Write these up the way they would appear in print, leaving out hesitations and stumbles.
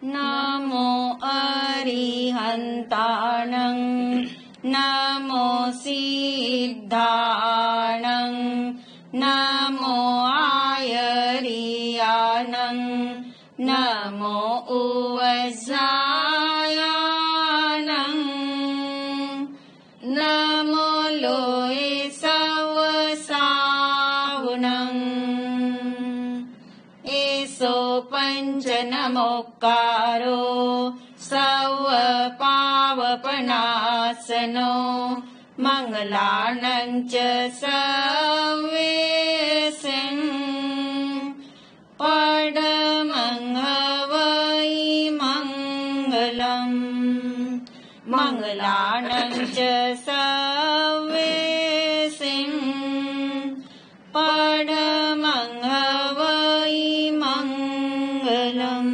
नमो अरिहन्ताणं नमो सिद्धाणं नमो आयर्याणं नमो उवज्रायाणं नमो लोये सवसाहुणं एसो पंच नमोकारो सव पावपनासनो मंगलानं च सवेसिं परमं हवै मंगलम् मंगलानं च सवेसिं परमं हवै मंगलम्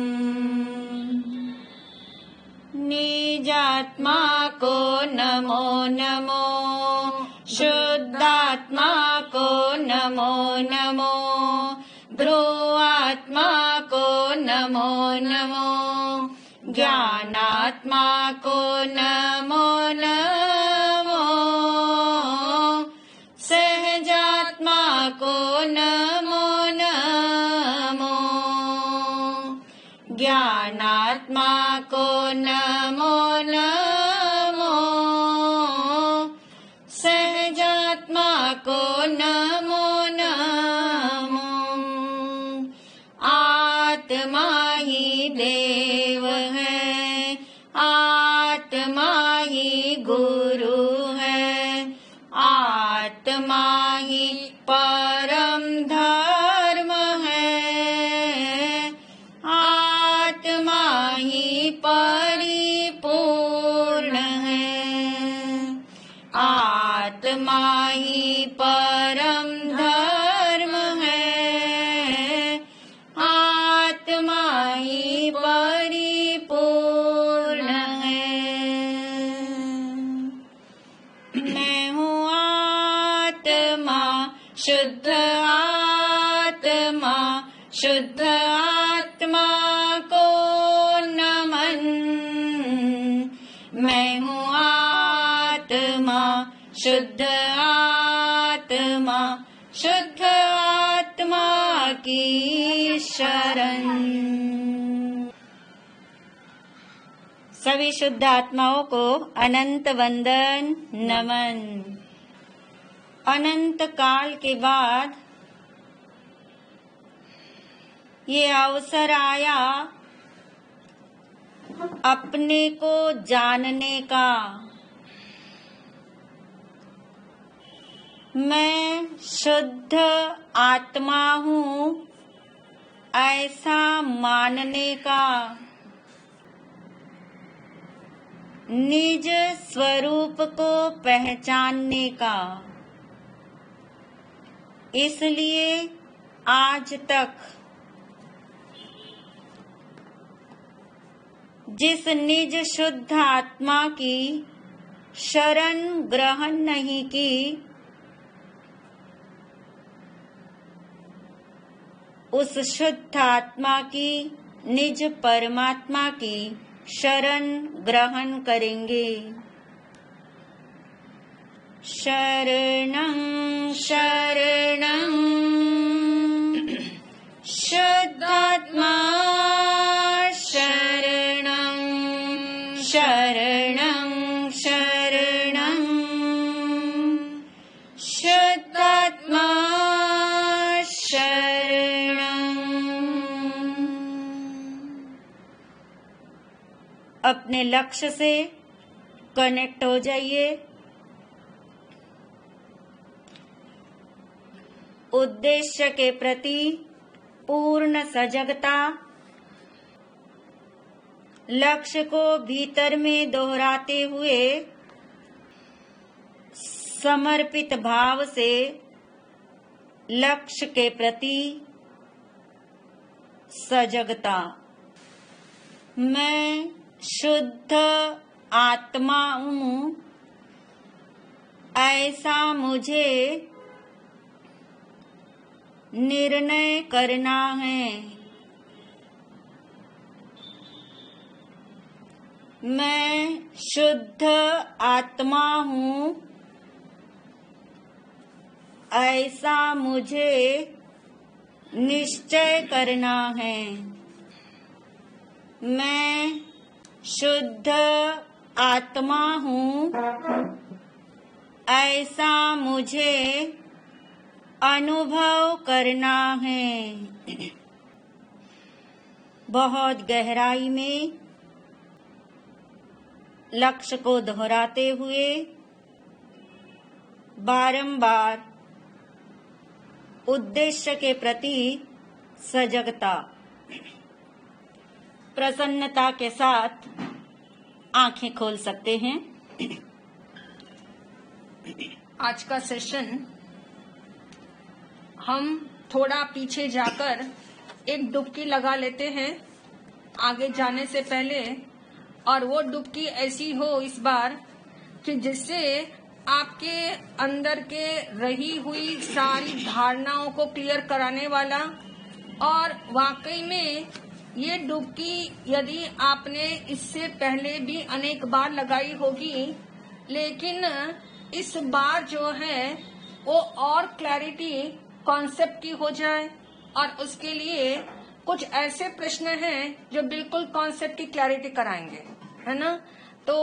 निजात्मा को नमो नमो शुद्धात्मा को नमो नमो ध्रुवात्मा को नमो नमो ज्ञानात्मा को नमो नमो सहजात्मा को नमो नमो ज्ञानात्मा को नमो नमो सहजात्मा को नमो नमो आत्मा ही देव है आत्मा ही गुरु है आत्मा ही परम धर्म है आत्मा ही परिपूर्ण है आत्मा ही परम धर्म है आत्मा ही परिपूर्ण है मैं हूँ आत्मा शुद्ध आत्मा को नमन मैं हूँ आत्मा शुद्ध आत्मा की शरण। सभी शुद्ध आत्माओं को अनंत वंदन नमन। अनंत काल के बाद ये अवसर आया अपने को जानने का। मैं शुद्ध आत्मा हूँ ऐसा मानने का, निज स्वरूप को पहचानने का। इसलिए आज तक जिस निज शुद्ध आत्मा की शरण ग्रहण नहीं की, उस शुद्ध आत्मा की निज परमात्मा की शरण ग्रहण करेंगे। शरणं शरणं शुद्धात्मा शरणं शरणं शरणं शुद्धात्मा अपने लक्ष्य से कनेक्ट हो जाइए। उद्देश्य के प्रति पूर्ण सजगता, लक्ष्य को भीतर में दोहराते हुए समर्पित भाव से लक्ष्य के प्रति सजगता। मैं शुद्ध आत्मा हूँ ऐसा मुझे निर्णय करना है। मैं शुद्ध आत्मा हूँ, ऐसा मुझे निश्चय करना है। मैं शुद्ध आत्मा हूँ, ऐसा मुझे अनुभव करना है। बहुत गहराई में लक्ष्य को दोहराते हुए बारंबार उद्देश्य के प्रति सजगता, प्रसन्नता के साथ आंखें खोल सकते हैं। आज का सेशन हम थोड़ा पीछे जाकर एक डुबकी लगा लेते हैं आगे जाने से पहले, और वो डुबकी ऐसी हो इस बार कि जिससे आपके अंदर के रही हुई सारी धारणाओं को क्लियर कराने वाला। और वाकई में ये डुबकी यदि आपने इससे पहले भी अनेक बार लगाई होगी, लेकिन इस बार जो है वो और क्लैरिटी कॉन्सेप्ट की हो जाए, और उसके लिए कुछ ऐसे प्रश्न हैं जो बिल्कुल कॉन्सेप्ट की क्लैरिटी कराएंगे, है ना। तो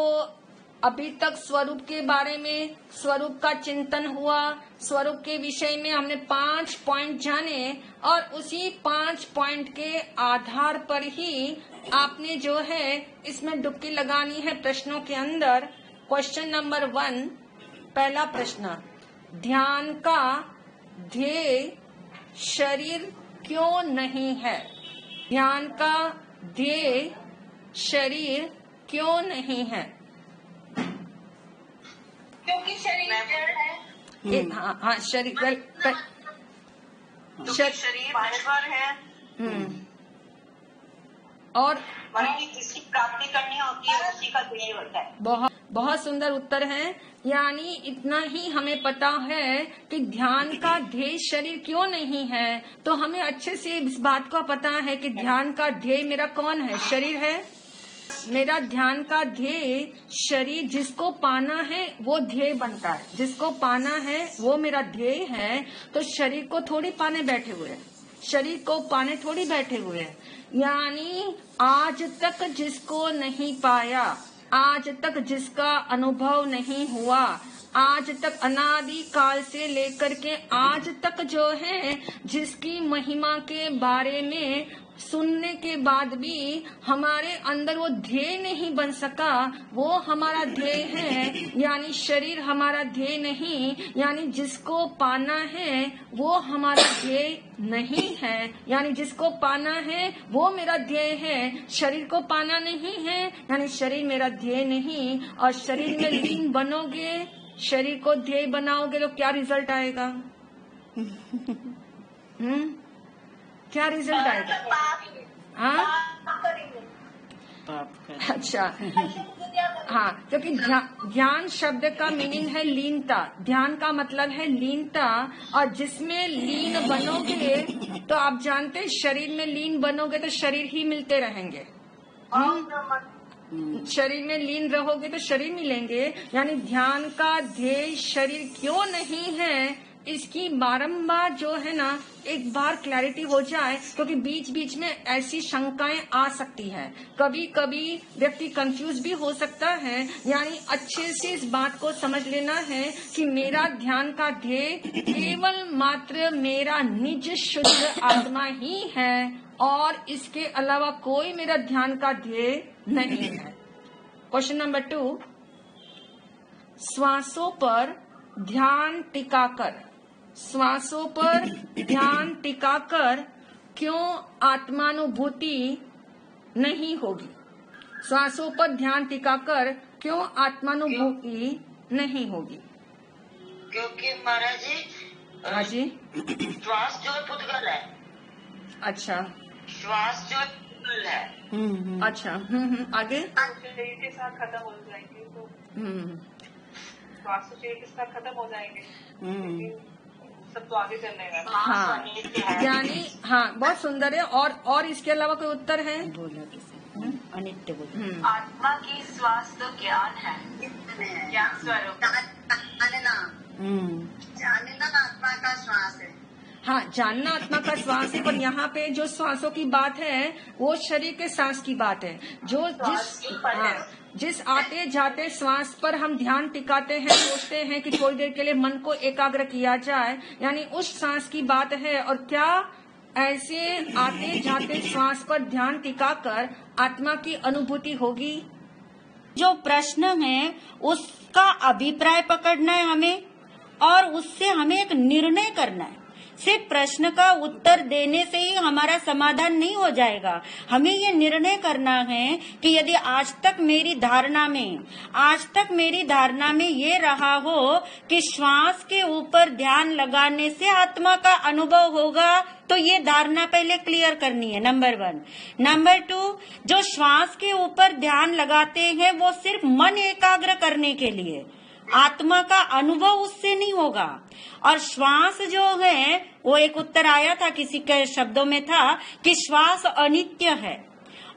अभी तक स्वरूप के बारे में, स्वरूप का चिंतन हुआ, स्वरूप के विषय में हमने 5 पॉइंट जाने, और उसी 5 पॉइंट के आधार पर ही आपने जो है इसमें डुबकी लगानी है प्रश्नों के अंदर। क्वेश्चन नंबर 1, पहला प्रश्न, ध्यान का ध्येय शरीर क्यों नहीं है? ध्यान का ध्येय शरीर क्यों नहीं है? क्योंकि शरीर जड़ है। हाँ, शरीर शरीर नश्वर है। और वही जिसकी प्राप्ति करनी होती है उसी का ध्येय होता है। बहुत सुंदर उत्तर है। यानी इतना ही हमें पता है कि ध्यान का ध्येय शरीर क्यों नहीं है, तो हमें अच्छे से इस बात का पता है कि ध्यान का ध्येय मेरा कौन है? शरीर है। मेरा ध्यान का ध्येय शरीर, जिसको पाना है वो ध्येय बनता है, जिसको पाना है वो मेरा ध्येय है। तो शरीर को थोड़ी पाने बैठे हुए हैं, शरीर को पाने थोड़ी बैठे हुए हैं। यानी आज तक जिसको नहीं पाया, आज तक जिसका अनुभव नहीं हुआ, आज तक अनादि काल से लेकर के आज तक जो है जिसकी महिमा के बारे में सुनने के बाद भी हमारे अंदर वो ध्येय नहीं बन सका, वो हमारा ध्येय है। यानी शरीर हमारा ध्येय नहीं, यानी जिसको पाना है वो हमारा ध्येय नहीं है। यानी जिसको पाना है वो मेरा ध्येय है, शरीर को पाना नहीं है, यानी शरीर मेरा ध्येय नहीं। और शरीर में लीन बनोगे, शरीर को ध्येय बनाओगे तो क्या रिजल्ट आएगा? क्या रिजल्ट आएगा? हाँ, अच्छा, हाँ, क्योंकि ध्यान शब्द का मीनिंग है लीनता। ध्यान का मतलब है लीनता, और जिसमें लीन बनोगे तो आप जानते हैं शरीर में लीन बनोगे तो शरीर ही मिलते रहेंगे। शरीर में लीन रहोगे तो शरीर मिलेंगे। यानी ध्यान का ध्येय शरीर क्यों नहीं है, इसकी बारंबार जो है ना एक बार क्लैरिटी हो जाए, क्योंकि बीच बीच में ऐसी शंकाएं आ सकती है, कभी कभी व्यक्ति कंफ्यूज भी हो सकता है। यानी अच्छे से इस बात को समझ लेना है कि मेरा ध्यान का ध्येय केवल मात्र मेरा निज शुद्ध आत्मा ही है, और इसके अलावा कोई मेरा ध्यान का ध्येय नहीं है। क्वेश्चन नंबर 2, श्वासों पर ध्यान टिकाकर, श्वासों पर ध्यान टिकाकर क्यों आत्मानुभूति नहीं होगी? श्वासों पर ध्यान टिकाकर क्यों आत्मानुभूति नहीं होगी? क्योंकि महाराज जी, हाँ जी, श्वास जो पुद्गल है। अच्छा, श्वास जो पुद्गल है। अच्छा, आगे शरीर के साथ खत्म हो जाएंगे तो श्वास तो शरीर के साथ खत्म हो जाएंगे, सब तो आगे चलने का। हाँ, यानी हाँ, बहुत सुंदर है। और इसके अलावा कोई उत्तर है? अनित्य बुद्धि। आत्मा की श्वास तो ज्ञान है, ज्ञान स्वरूप। जानना आत्मा का श्वास है। हाँ, जानना आत्मा का श्वास है, पर यहाँ पे जो श्वासों की बात है वो शरीर के सांस की बात है। जो जिस आते जाते श्वास पर हम ध्यान टिकाते हैं, सोचते हैं कि थोड़ी देर के लिए मन को एकाग्र किया जाए, यानी उस सांस की बात है। और क्या ऐसे आते जाते श्वास पर ध्यान टिकाकर आत्मा की अनुभूति होगी? जो प्रश्न है उसका अभिप्राय पकड़ना है हमें, और उससे हमें एक निर्णय करना है। सिर्फ प्रश्न का उत्तर देने से ही हमारा समाधान नहीं हो जाएगा। हमें ये निर्णय करना है कि यदि आज तक मेरी धारणा में ये रहा हो कि श्वास के ऊपर ध्यान लगाने से आत्मा का अनुभव होगा, तो ये धारणा पहले क्लियर करनी है, नंबर 1। नंबर 2, जो श्वास के ऊपर ध्यान लगाते हैं वो सिर्फ मन एकाग्र करने के लिए, आत्मा का अनुभव उससे नहीं होगा। और श्वास जो है, वो एक उत्तर आया था किसी के शब्दों में था कि श्वास अनित्य है,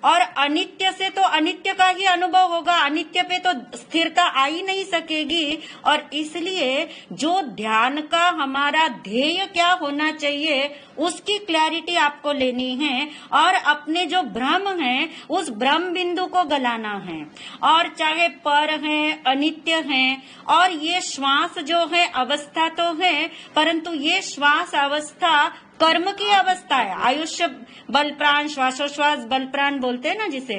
और अनित्य से तो अनित्य का ही अनुभव होगा, अनित्य पे तो स्थिरता आ ही नहीं सकेगी। और इसलिए जो ध्यान का हमारा ध्येय क्या होना चाहिए उसकी क्लैरिटी आपको लेनी है, और अपने जो भ्रम है उस भ्रम बिंदु को गलाना है। और चाहे पर है, अनित्य है, और ये श्वास जो है अवस्था तो है, परंतु ये श्वास अवस्था कर्म की अवस्था है। आयुष्य बल प्राण, श्वासोश्वास बल प्राण बोलते हैं ना जिसे,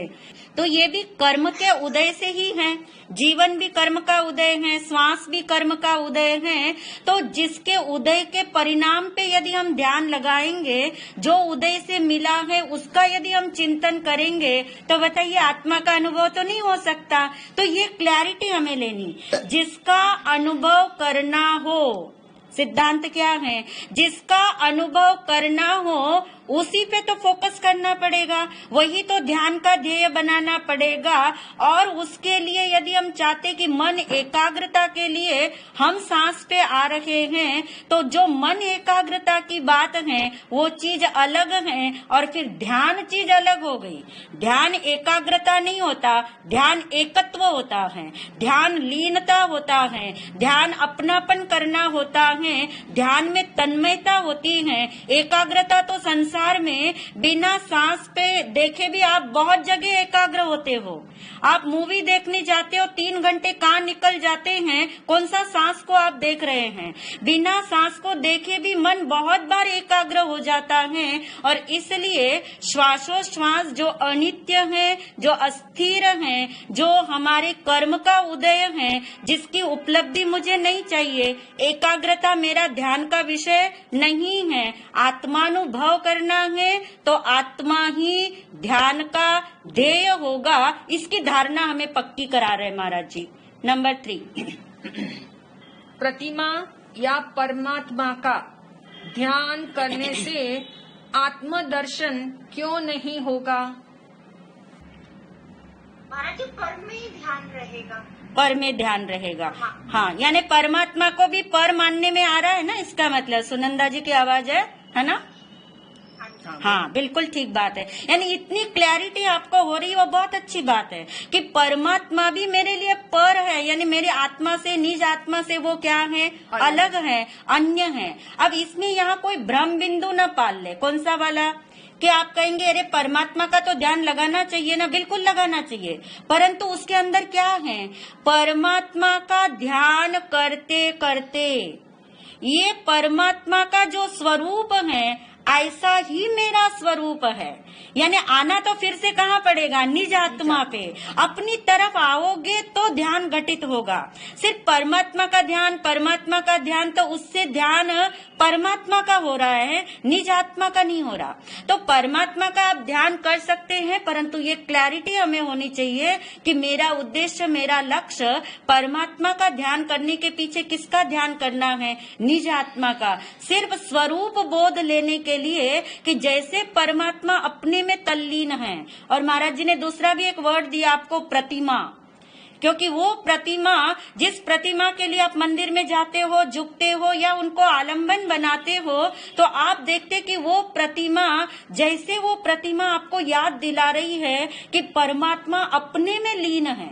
तो ये भी कर्म के उदय से ही है। जीवन भी कर्म का उदय है, श्वास भी कर्म का उदय है। तो जिसके उदय के परिणाम पे यदि हम ध्यान लगाएंगे, जो उदय से मिला है उसका यदि हम चिंतन करेंगे, तो बताइए आत्मा का अनुभव तो नहीं हो सकता। तो ये क्लैरिटी हमें लेनी। जिसका अनुभव करना हो, सिद्धांत क्या है, जिसका अनुभव करना हो उसी पे तो फोकस करना पड़ेगा, वही तो ध्यान का ध्येय बनाना पड़ेगा। और उसके लिए यदि हम चाहते कि मन एकाग्रता के लिए हम सांस पे आ रहे हैं, तो जो मन एकाग्रता की बात है वो चीज अलग है, और फिर ध्यान चीज अलग हो गई। ध्यान एकाग्रता नहीं होता, ध्यान एकत्व होता है, ध्यान लीनता होता है, ध्यान अपनापन करना होता है, ध्यान में तन्मयता होती है। एकाग्रता तो संसार में बिना सांस पे देखे भी आप बहुत जगह एकाग्र होते हो। आप मूवी देखने जाते हो, 3 घंटे कहाँ निकल जाते हैं, कौन सा सांस को आप देख रहे हैं। बिना सांस को देखे भी मन बहुत बार एकाग्र हो जाता है। और इसलिए श्वासोश्वास जो अनित्य है, जो अस्थिर है, जो हमारे कर्म का उदय है, जिसकी उपलब्धि मुझे नहीं चाहिए, एकाग्रता मेरा ध्यान का विषय नहीं है, आत्मानुभव करना है, तो आत्मा ही ध्यान का ध्येय होगा। इसकी धारणा हमें पक्की करा रहे महाराज जी। नंबर 3, प्रतिमा या परमात्मा का ध्यान करने से आत्मदर्शन क्यों नहीं होगा? महाराज जी, पर में ही ध्यान रहेगा। पर में ध्यान रहेगा। हाँ, यानी परमात्मा को भी पर मानने में आ रहा है ना, इसका मतलब। सुनंदा जी की आवाज है ना? हाँ, बिल्कुल ठीक बात है। यानी इतनी क्लैरिटी आपको हो रही है, वो बहुत अच्छी बात है कि परमात्मा भी मेरे लिए पर है, यानी मेरी आत्मा से, निज आत्मा से वो क्या है, अलग है, अन्य है। अब इसमें यहाँ कोई भ्रम बिंदु न पाल ले। कौन सा वाला कि आप कहेंगे अरे परमात्मा का तो ध्यान लगाना चाहिए ना, बिल्कुल लगाना चाहिए, परंतु उसके अंदर क्या है, परमात्मा का ध्यान करते करते ये परमात्मा का जो स्वरूप है ऐसा ही मेरा स्वरूप है। यानी आना तो फिर से कहाँ पड़ेगा, निज आत्मा पे। अपनी तरफ आओगे तो ध्यान घटित होगा। सिर्फ परमात्मा का ध्यान तो उससे ध्यान परमात्मा का हो रहा है, निज आत्मा का नहीं हो रहा। तो परमात्मा का आप ध्यान कर सकते हैं, परंतु ये क्लैरिटी हमें होनी चाहिए कि मेरा उद्देश्य, मेरा लक्ष्य परमात्मा का ध्यान करने के पीछे किसका ध्यान करना है, निज आत्मा का। सिर्फ स्वरूप बोध लेने के लिए कि जैसे परमात्मा अपने में तल्लीन है। और महाराज जी ने दूसरा भी एक वर्ड दिया आपको, प्रतिमा, क्योंकि वो प्रतिमा, जिस प्रतिमा के लिए आप मंदिर में जाते हो, झुकते हो या उनको आलंबन बनाते हो, तो आप देखते कि वो प्रतिमा, जैसे वो प्रतिमा आपको याद दिला रही है कि परमात्मा अपने में लीन है।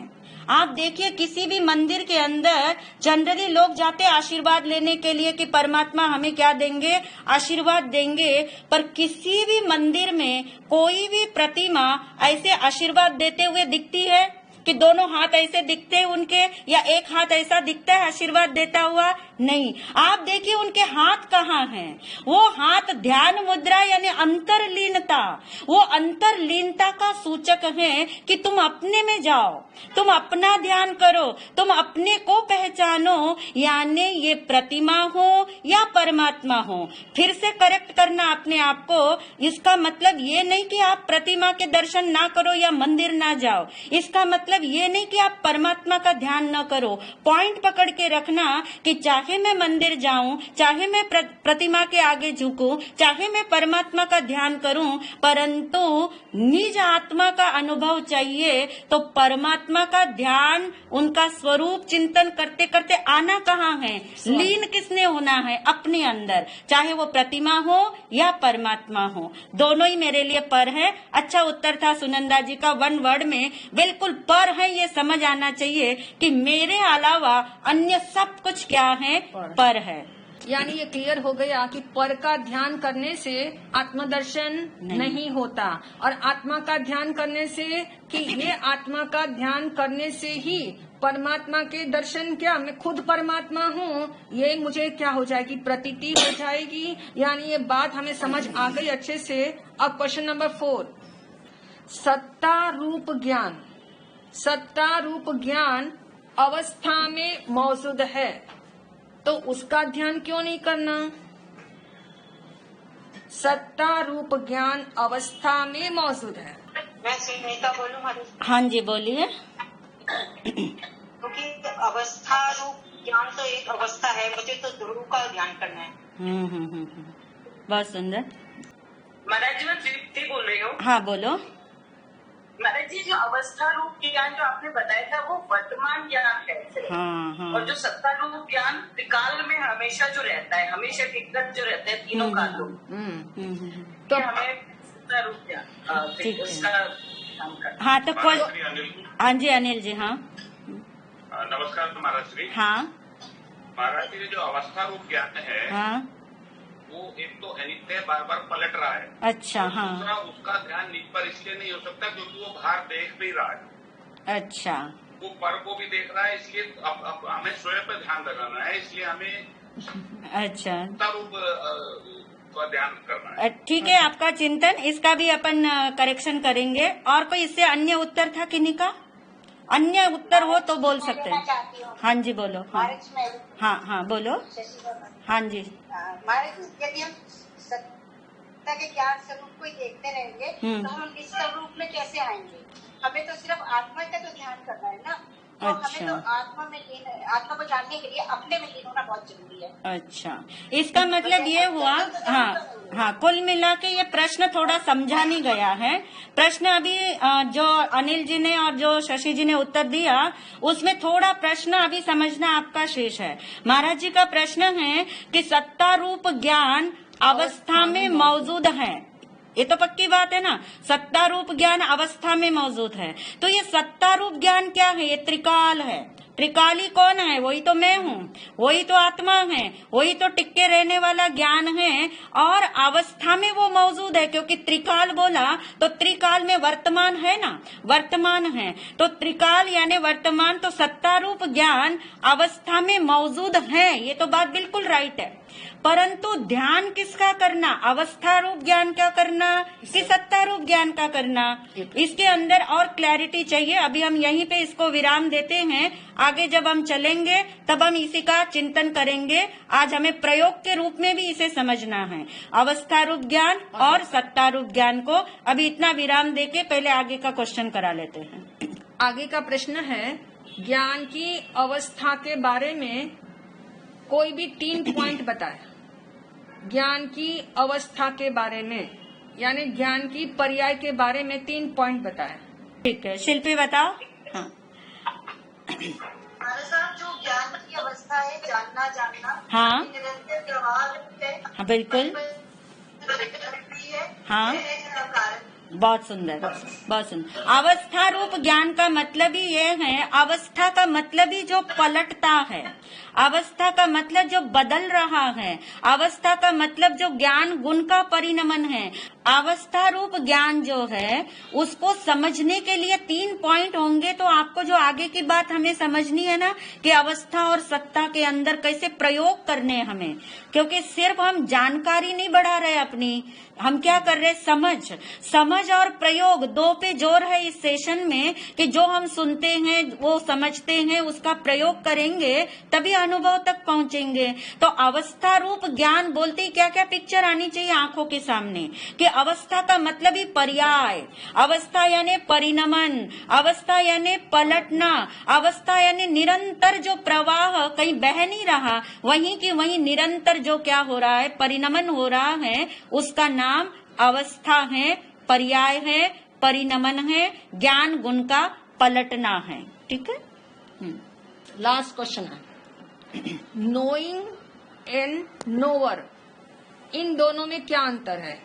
आप देखिए किसी भी मंदिर के अंदर जनरली लोग जाते आशीर्वाद लेने के लिए कि परमात्मा हमें क्या देंगे, आशीर्वाद देंगे, पर किसी भी मंदिर में कोई भी प्रतिमा ऐसे आशीर्वाद देते हुए दिखती है कि दोनों हाथ ऐसे दिखते हैं उनके, या एक हाथ ऐसा दिखता है आशीर्वाद देता हुआ? नहीं। आप देखिए उनके हाथ कहाँ हैं? वो हाथ ध्यान मुद्रा यानी अंतरलीनता, वो अंतरलीनता का सूचक है कि तुम अपने में जाओ, तुम अपना ध्यान करो, तुम अपने को पहचानो, यानी ये प्रतिमा हो या परमात्मा हो। फिर से करेक्ट करना अपने आप को। इसका मतलब ये नहीं कि आप प्रतिमा के दर्शन ना करो या मंदिर ना जाओ, इसका मतलब ये नहीं कि आप परमात्मा का ध्यान न करो। पॉइंट पकड़ के रखना कि चाहे मैं मंदिर जाऊं, चाहे मैं प्रतिमा के आगे झुकूं, चाहे मैं परमात्मा का ध्यान करूं, परंतु निज आत्मा का अनुभव चाहिए। तो परमात्मा का ध्यान, उनका स्वरूप चिंतन करते करते आना कहाँ है? लीन किसने होना है? अपने अंदर, चाहे वो प्रतिमा हो या परमात्मा हो, दोनों ही मेरे लिए पर है। अच्छा उत्तर था सुनंदा जी का, वन वर्ड में बिल्कुल पर है, ये समझ आना चाहिए कि मेरे अलावा अन्य सब कुछ क्या है? पर है। यानी ये क्लियर हो गया कि पर का ध्यान करने से आत्मदर्शन नहीं होता, और आत्मा का ध्यान करने से कि ये आत्मा का ध्यान करने से ही परमात्मा के दर्शन, क्या मैं खुद परमात्मा हूँ, ये मुझे क्या हो जाएगी? प्रतीति हो जाएगी। यानी ये बात हमें समझ आ गई अच्छे से। अब क्वेश्चन नंबर 4, सत्ता रूप ज्ञान। सत्ता रूप ज्ञान अवस्था में मौजूद है, तो उसका ध्यान क्यों नहीं करना? सत्ता रूप ज्ञान अवस्था में मौजूद है। मैं सुनीता बोलूं महाराज? हाँ जी बोलिए। क्योंकि अवस्था रूप ज्ञान तो एक अवस्था है, मुझे तो ध्रुव का ध्यान करना है। बहुत सुंदर। महाराज जी मैं तृप्ति बोल रही हूँ। हाँ बोलो। महाराज जी जो अवस्था रूप ज्ञान जो आपने बताया था वो वर्तमान ज्ञान है। हाँ। और जो सत्ता रूप ज्ञान त्रिकाल में हमेशा जो रहता है, हमेशा टिकट जो रहता है तीनों कालों, तो हमें सत्ता रूप ज्ञान उसका काम करना। हाँ तो कोई, हाँ जी अनिल जी। हाँ नमस्कार महाराज श्री। हाँ महाराज जी जो अवस्था रूप ज्ञान है, हाँ वो एक तो अनित्य बार बार पलट रहा है। अच्छा। हाँ दूसरा उसका ध्यान निज पर इसलिए नहीं हो सकता क्योंकि वो बाहर देख भी रहा है। अच्छा। वो पर को भी देख रहा है, इसलिए अब हमें स्वयं पर ध्यान लगाना है, इसलिए हमें अच्छा रूप का ध्यान करना है। ठीक है, आपका चिंतन, इसका भी अपन करेक्शन करेंगे। और कोई इससे अन्य उत्तर था किन्हीं का? अन्य उत्तर हो तो बोल सकते हैं। हाँ जी बोलो। हाँ बोलो। हाँ जी। महाराज यदि हम सत्ता के ज्ञान स्वरूप को ही देखते रहेंगे तो हम इस स्वरूप में कैसे आएंगे? हमें तो सिर्फ आत्मा का तो ध्यान करना है ना। तो हमें तो आत्मा में लीन, आत्मा को जानने के लिए अपने में लीन होना बहुत जरूरी है। अच्छा, इसका मतलब ये हुआ। हाँ, कुल मिला के ये प्रश्न थोड़ा समझा नहीं गया है। प्रश्न अभी जो अनिल जी ने और जो शशि जी ने उत्तर दिया, उसमें थोड़ा प्रश्न अभी समझना आपका शेष है। महाराज जी का प्रश्न है कि सत्ता रूप ज्ञान अवस्था में मौजूद है, ये तो पक्की बात है ना। सत्ता रूप ज्ञान अवस्था में मौजूद है, तो ये सत्ता रूप ज्ञान क्या है? ये त्रिकाल है। त्रिकाली कौन है? वही तो मैं हूँ, वही तो आत्मा है, वही तो टिक्के रहने वाला ज्ञान है। और अवस्था में वो मौजूद है, क्योंकि त्रिकाल बोला तो त्रिकाल में वर्तमान है ना, वर्तमान है, तो त्रिकाल यानी वर्तमान। तो सत्ता रूप ज्ञान अवस्था में मौजूद है, ये तो बात बिल्कुल राइट है। परंतु ध्यान किसका करना? अवस्था रूप ज्ञान का करना कि सत्ता रूप ज्ञान का करना? इसके अंदर और क्लैरिटी चाहिए। अभी हम यहीं पे इसको विराम देते हैं, आगे जब हम चलेंगे तब हम इसी का चिंतन करेंगे। आज हमें प्रयोग के रूप में भी इसे समझना है, अवस्था रूप ज्ञान और सत्ता रूप ज्ञान को। अभी इतना विराम देके पहले आगे का क्वेश्चन करा लेते हैं। आगे का प्रश्न है, ज्ञान की अवस्था के बारे में कोई भी 3 पॉइंट बताए। ज्ञान की अवस्था के बारे में यानी ज्ञान की पर्याय के बारे में 3 पॉइंट बताए। ठीक है, शिल्पी बताओ। हाँ महाराज साहब, जो ज्ञान की अवस्था है, जानना हाँ। निरंतर प्रवाह है। हाँ बिल्कुल। हाँ, बहुत सुंदर, बहुत सुंदर। अवस्था रूप ज्ञान का मतलब ही ये है, अवस्था का मतलब ही जो पलटता है, अवस्था का मतलब जो बदल रहा है, अवस्था का मतलब जो ज्ञान गुण का परिणमन है। अवस्था रूप ज्ञान जो है उसको समझने के लिए 3 पॉइंट होंगे। तो आपको जो आगे की बात हमें समझनी है ना, कि अवस्था और सत्ता के अंदर कैसे प्रयोग करने हैं हमें, क्योंकि सिर्फ हम जानकारी नहीं बढ़ा रहे अपनी, हम क्या कर रहे, समझ और प्रयोग, 2 पे जोर है इस सेशन में, कि जो हम सुनते हैं वो समझते हैं, उसका प्रयोग करेंगे तभी अनुभव तक पहुंचेंगे। तो अवस्था रूप ज्ञान बोलते ही क्या क्या पिक्चर आनी चाहिए आंखों के सामने, कि अवस्था का मतलब ही पर्याय, अवस्था यानी परिणमन, अवस्था यानी पलटना, अवस्था यानी निरंतर जो प्रवाह कहीं बह नहीं रहा, वहीं की वहीं निरंतर जो क्या हो रहा है, परिणमन हो रहा है, उसका नाम अवस्था है, पर्याय है, परिणमन है, ज्ञान गुण का पलटना है। ठीक है। लास्ट क्वेश्चन है, नोइंग एंड नोवर, इन दोनों में क्या अंतर है?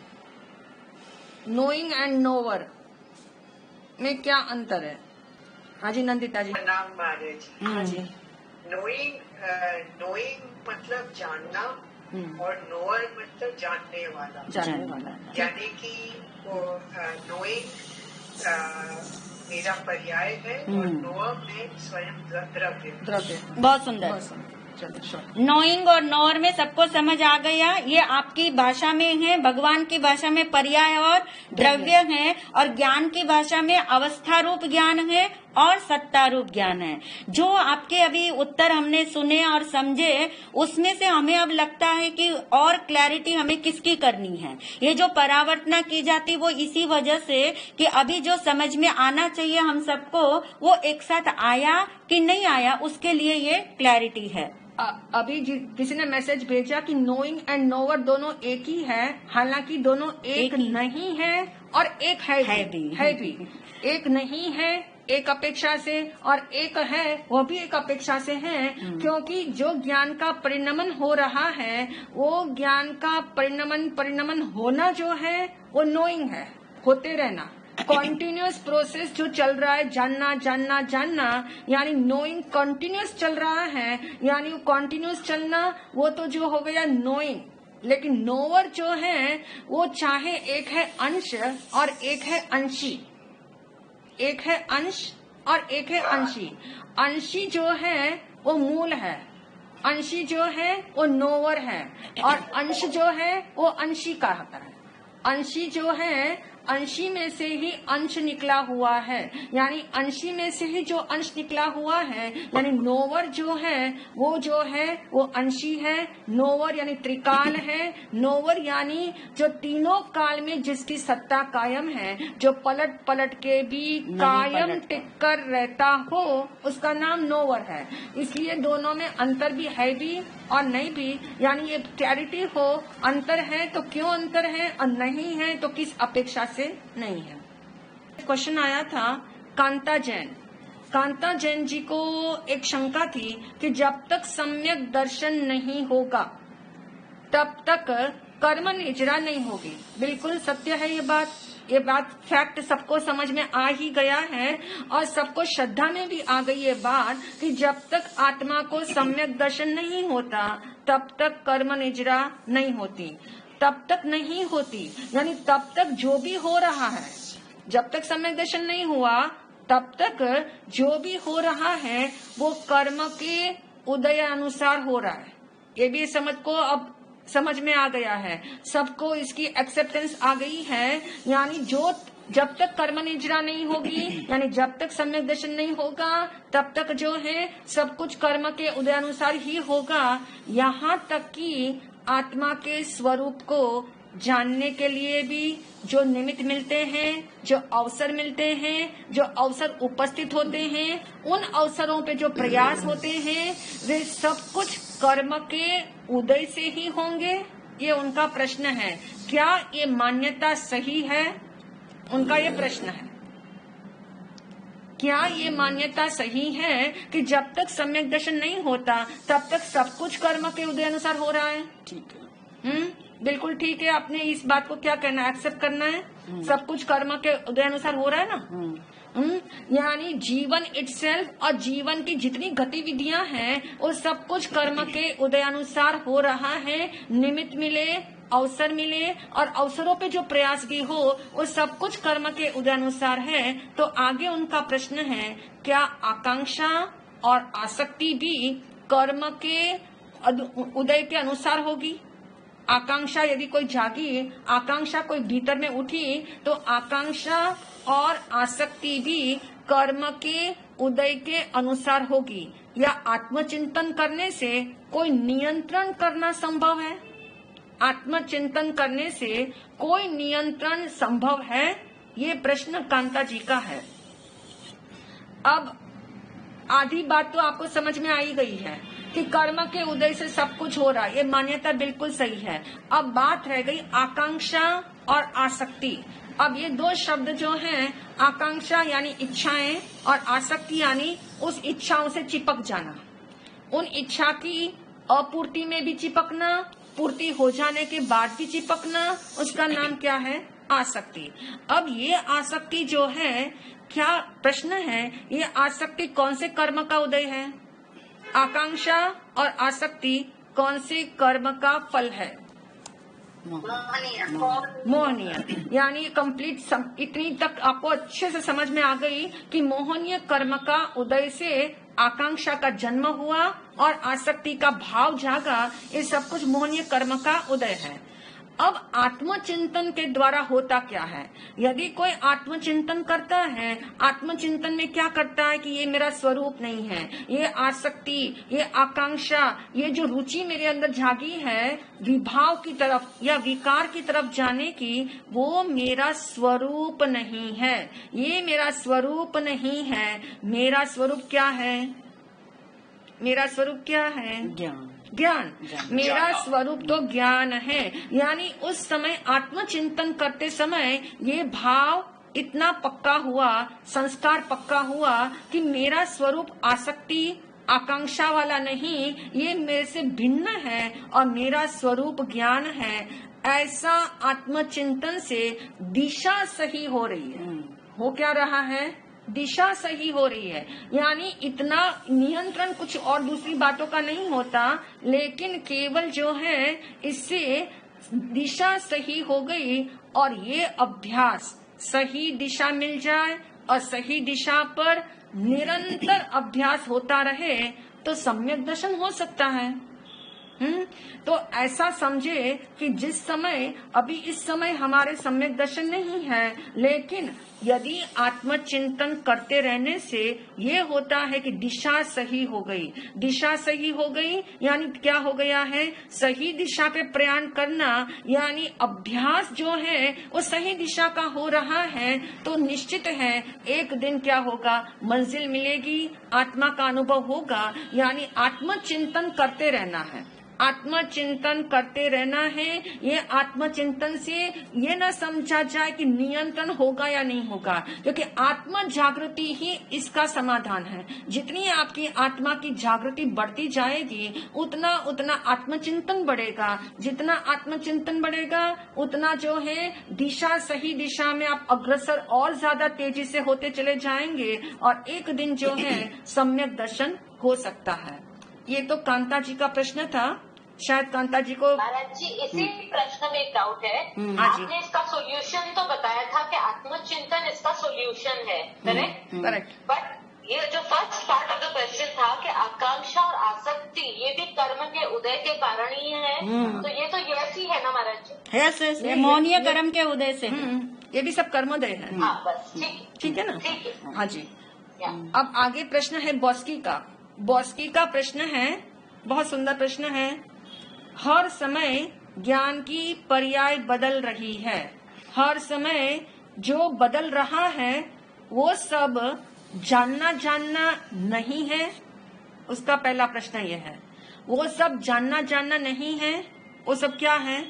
नोइंग एंड नोवर में क्या अंतर है? हाँ जी नंदिता जी। नाम महाराज। हाँ जी। नोइंग मतलब जानना और नोअर मतलब जानने वाला। यानी कि वो नोइंग मेरा पर्याय है और नोअर में स्वयं द्रव्य। बहुत सुंदर। नोइंग और नोअर में सबको समझ आ गया। ये आपकी भाषा में है, भगवान की भाषा में पर्याय और द्रव्य है, और ज्ञान की भाषा में अवस्था रूप ज्ञान है और सत्ता रूप ज्ञान है। जो आपके अभी उत्तर हमने सुने और समझे, उसमें से हमें अब लगता है कि और क्लैरिटी हमें किसकी करनी है। ये जो परावर्तना की जाती वो इसी वजह से कि अभी जो समझ में आना चाहिए हम सबको, वो एक साथ आया कि नहीं आया, उसके लिए ये क्लैरिटी है। अभी किसी ने मैसेज भेजा कि नोइंग एंड नोवर दोनों एक ही है, हालांकि दोनों एक नहीं है और एक है भी। एक नहीं है एक अपेक्षा से, और एक है वो भी एक अपेक्षा से है, क्योंकि जो ज्ञान का परिणमन हो रहा है, वो ज्ञान का परिणमन होना जो है वो नोइंग है, होते रहना, कॉन्टिन्यूस प्रोसेस जो चल रहा है, जानना, यानी नोइंग कॉन्टिन्यूस चल रहा है, यानी कॉन्टिन्यूस चलना वो तो जो हो गया नोइंग। लेकिन नोवर जो है वो चाहे एक है अंश और एक है अंशी, एक है अंश और एक है अंशी। अंशी जो है वो मूल है, अंशी जो है वो नोवर है, और अंश जो है वो अंशी का होता है। अंशी जो है, अंशी में से ही अंश निकला हुआ है, यानी अंशी में से ही जो अंश निकला हुआ है, यानी नोवर जो है वो अंशी है। नोवर यानी त्रिकाल है, नोवर यानी जो तीनों काल में जिसकी सत्ता कायम है, जो पलट पलट के भी कायम टिक कर रहता हो, उसका नाम नोवर है। इसलिए दोनों में अंतर भी है भी और नहीं भी, यानी ये क्लैरिटी हो, अंतर है तो क्यों अंतर है और नहीं है तो किस अपेक्षा से नहीं है। क्वेश्चन आया था कांता जैन जी को एक शंका थी कि जब तक सम्यक दर्शन नहीं होगा तब तक कर्म निजरा नहीं होगी। बिल्कुल सत्य है ये बात फैक्ट सबको समझ में आ ही गया है, और सबको श्रद्धा में भी आ गई ये बात कि जब तक आत्मा को सम्यक दर्शन नहीं होता तब तक कर्म निजरा नहीं होती, तब तक नहीं होती, यानी तब तक जो भी हो रहा है, जब तक सम्यक दर्शन नहीं हुआ तब तक जो भी हो रहा है वो कर्म के उदय अनुसार हो रहा है। ये भी अब समझ में आ गया है, सबको इसकी एक्सेप्टेंस आ गई है। यानी जो जब तक कर्म निजरा नहीं होगी, यानी जब तक सम्यक दर्शन नहीं होगा तब तक जो है सब कुछ कर्म के उदय अनुसार ही होगा। यहाँ तक कि आत्मा के स्वरूप को जानने के लिए भी जो निमित्त मिलते हैं, जो अवसर मिलते हैं, जो अवसर उपस्थित होते हैं, उन अवसरों पे जो प्रयास होते हैं, वे सब कुछ कर्म के उदय से ही होंगे। ये उनका प्रश्न है। क्या ये मान्यता सही है? उनका ये प्रश्न है। क्या ये मान्यता सही है कि जब तक सम्यक दर्शन नहीं होता तब तक सब कुछ कर्म के उदय अनुसार हो रहा है? ठीक है। बिल्कुल ठीक है। आपने इस बात को क्या करना है, एक्सेप्ट करना है। सब कुछ कर्म के उदय अनुसार हो रहा है ना। यानी जीवन इटसेल्फ और जीवन की जितनी गतिविधियां हैं वो सब कुछ कर्म के उदयानुसार हो रहा है। निमित्त मिले, अवसर मिले और अवसरों पे जो प्रयास भी हो वो सब कुछ कर्म के उदयानुसार है। तो आगे उनका प्रश्न है, क्या आकांक्षा और आसक्ति भी कर्म के उदय के अनुसार होगी? आकांक्षा यदि कोई जागी, आकांक्षा कोई भीतर में उठी, तो आकांक्षा और आसक्ति भी कर्म के उदय के अनुसार होगी। या आत्मचिंतन करने से कोई नियंत्रण करना संभव है? आत्मचिंतन करने से कोई नियंत्रण संभव है? ये प्रश्न कांता जी का है। अब आधी बात तो आपको समझ में आई गई है कि कर्म के उदय से सब कुछ हो रहा है, ये मान्यता बिल्कुल सही है। अब बात रह गई आकांक्षा और आसक्ति। अब ये दो शब्द जो हैं, आकांक्षा यानी इच्छाएं और आसक्ति यानी उस इच्छाओं से चिपक जाना, उन इच्छा की अपूर्ति में भी चिपकना, पूर्ति हो जाने के बाद भी चिपकना, उसका नाम क्या है? आसक्ति। अब ये आसक्ति जो है, क्या प्रश्न है, ये आसक्ति कौन से कर्म का उदय है? आकांक्षा और आसक्ति कौन से कर्म का फल है? मोहनीय। यानी कंप्लीट इतनी तक आपको अच्छे से समझ में आ गई कि मोहनीय कर्म का उदय से आकांक्षा का जन्म हुआ और आसक्ति का भाव जागा। ये सब कुछ मोहनीय कर्म का उदय है। अब आत्मचिंतन के द्वारा होता क्या है? यदि कोई आत्मचिंतन करता है, आत्मचिंतन में क्या करता है कि ये मेरा स्वरूप नहीं है, ये आसक्ति, ये आकांक्षा, ये जो रुचि मेरे अंदर जागी है विभाव की तरफ या विकार की तरफ जाने की, वो मेरा स्वरूप नहीं है। ये मेरा स्वरूप नहीं है। मेरा स्वरूप क्या है? मेरा स्वरूप क्या है? ज्ञान। मेरा स्वरूप तो ज्ञान है। यानी उस समय आत्मचिंतन करते समय ये भाव इतना पक्का हुआ, संस्कार पक्का हुआ कि मेरा स्वरूप आसक्ति आकांक्षा वाला नहीं, ये मेरे से भिन्न है और मेरा स्वरूप ज्ञान है। ऐसा आत्मचिंतन से दिशा सही हो रही है। हो क्या रहा है? दिशा सही हो रही है। यानी इतना नियंत्रण कुछ और दूसरी बातों का नहीं होता, लेकिन केवल जो है इससे दिशा सही हो गई। और ये अभ्यास, सही दिशा मिल जाए और सही दिशा पर निरंतर अभ्यास होता रहे तो सम्यक दर्शन हो सकता है। तो ऐसा समझे कि जिस समय अभी इस समय हमारे सम्यक दर्शन नहीं है, लेकिन यदि आत्मचिंतन करते रहने से ये होता है कि दिशा सही हो गई। दिशा सही हो गई यानी क्या हो गया है? सही दिशा पे प्रयाण करना, यानी अभ्यास जो है वो सही दिशा का हो रहा है। तो निश्चित है एक दिन क्या होगा? मंजिल मिलेगी, आत्मा का अनुभव होगा। यानी आत्मचिंतन करते रहना है, आत्मचिंतन करते रहना है। ये आत्मचिंतन से ये न समझा जाए कि नियंत्रण होगा या नहीं होगा, क्योंकि आत्म जागृति ही इसका समाधान है। जितनी आपकी आत्मा की जागृति बढ़ती जाएगी उतना उतना आत्मचिंतन बढ़ेगा। जितना आत्मचिंतन बढ़ेगा उतना जो है दिशा, सही दिशा में आप अग्रसर और ज्यादा तेजी से होते चले जाएंगे और एक दिन जो है सम्यक दर्शन हो सकता है। ये तो कांता जी का प्रश्न था। शायद कांता जी को। महाराज जी, इसी प्रश्न में एक डाउट है। आपने इसका सॉल्यूशन तो बताया था कि आत्मचिंतन इसका सॉल्यूशन है, करेक्ट? बट ये जो first part of the question था कि आकांक्षा और आसक्ति ये भी कर्म के उदय के कारण ही है, तो ये तो यस ही है ना महाराज जी? यस, ये मौनीय कर्म के उदय से ये भी सब कर्मोदय है। हाँ, बस ठीक है ना? ठीक है। हाँ जी। अब आगे प्रश्न है बॉस्की का। बॉस्की का प्रश्न है, बहुत सुंदर प्रश्न है। हर समय ज्ञान की पर्याय बदल रही है। हर समय जो बदल रहा है वो सब जानना नहीं है। उसका पहला प्रश्न ये है, वो सब जानना नहीं है। वो सब क्या है?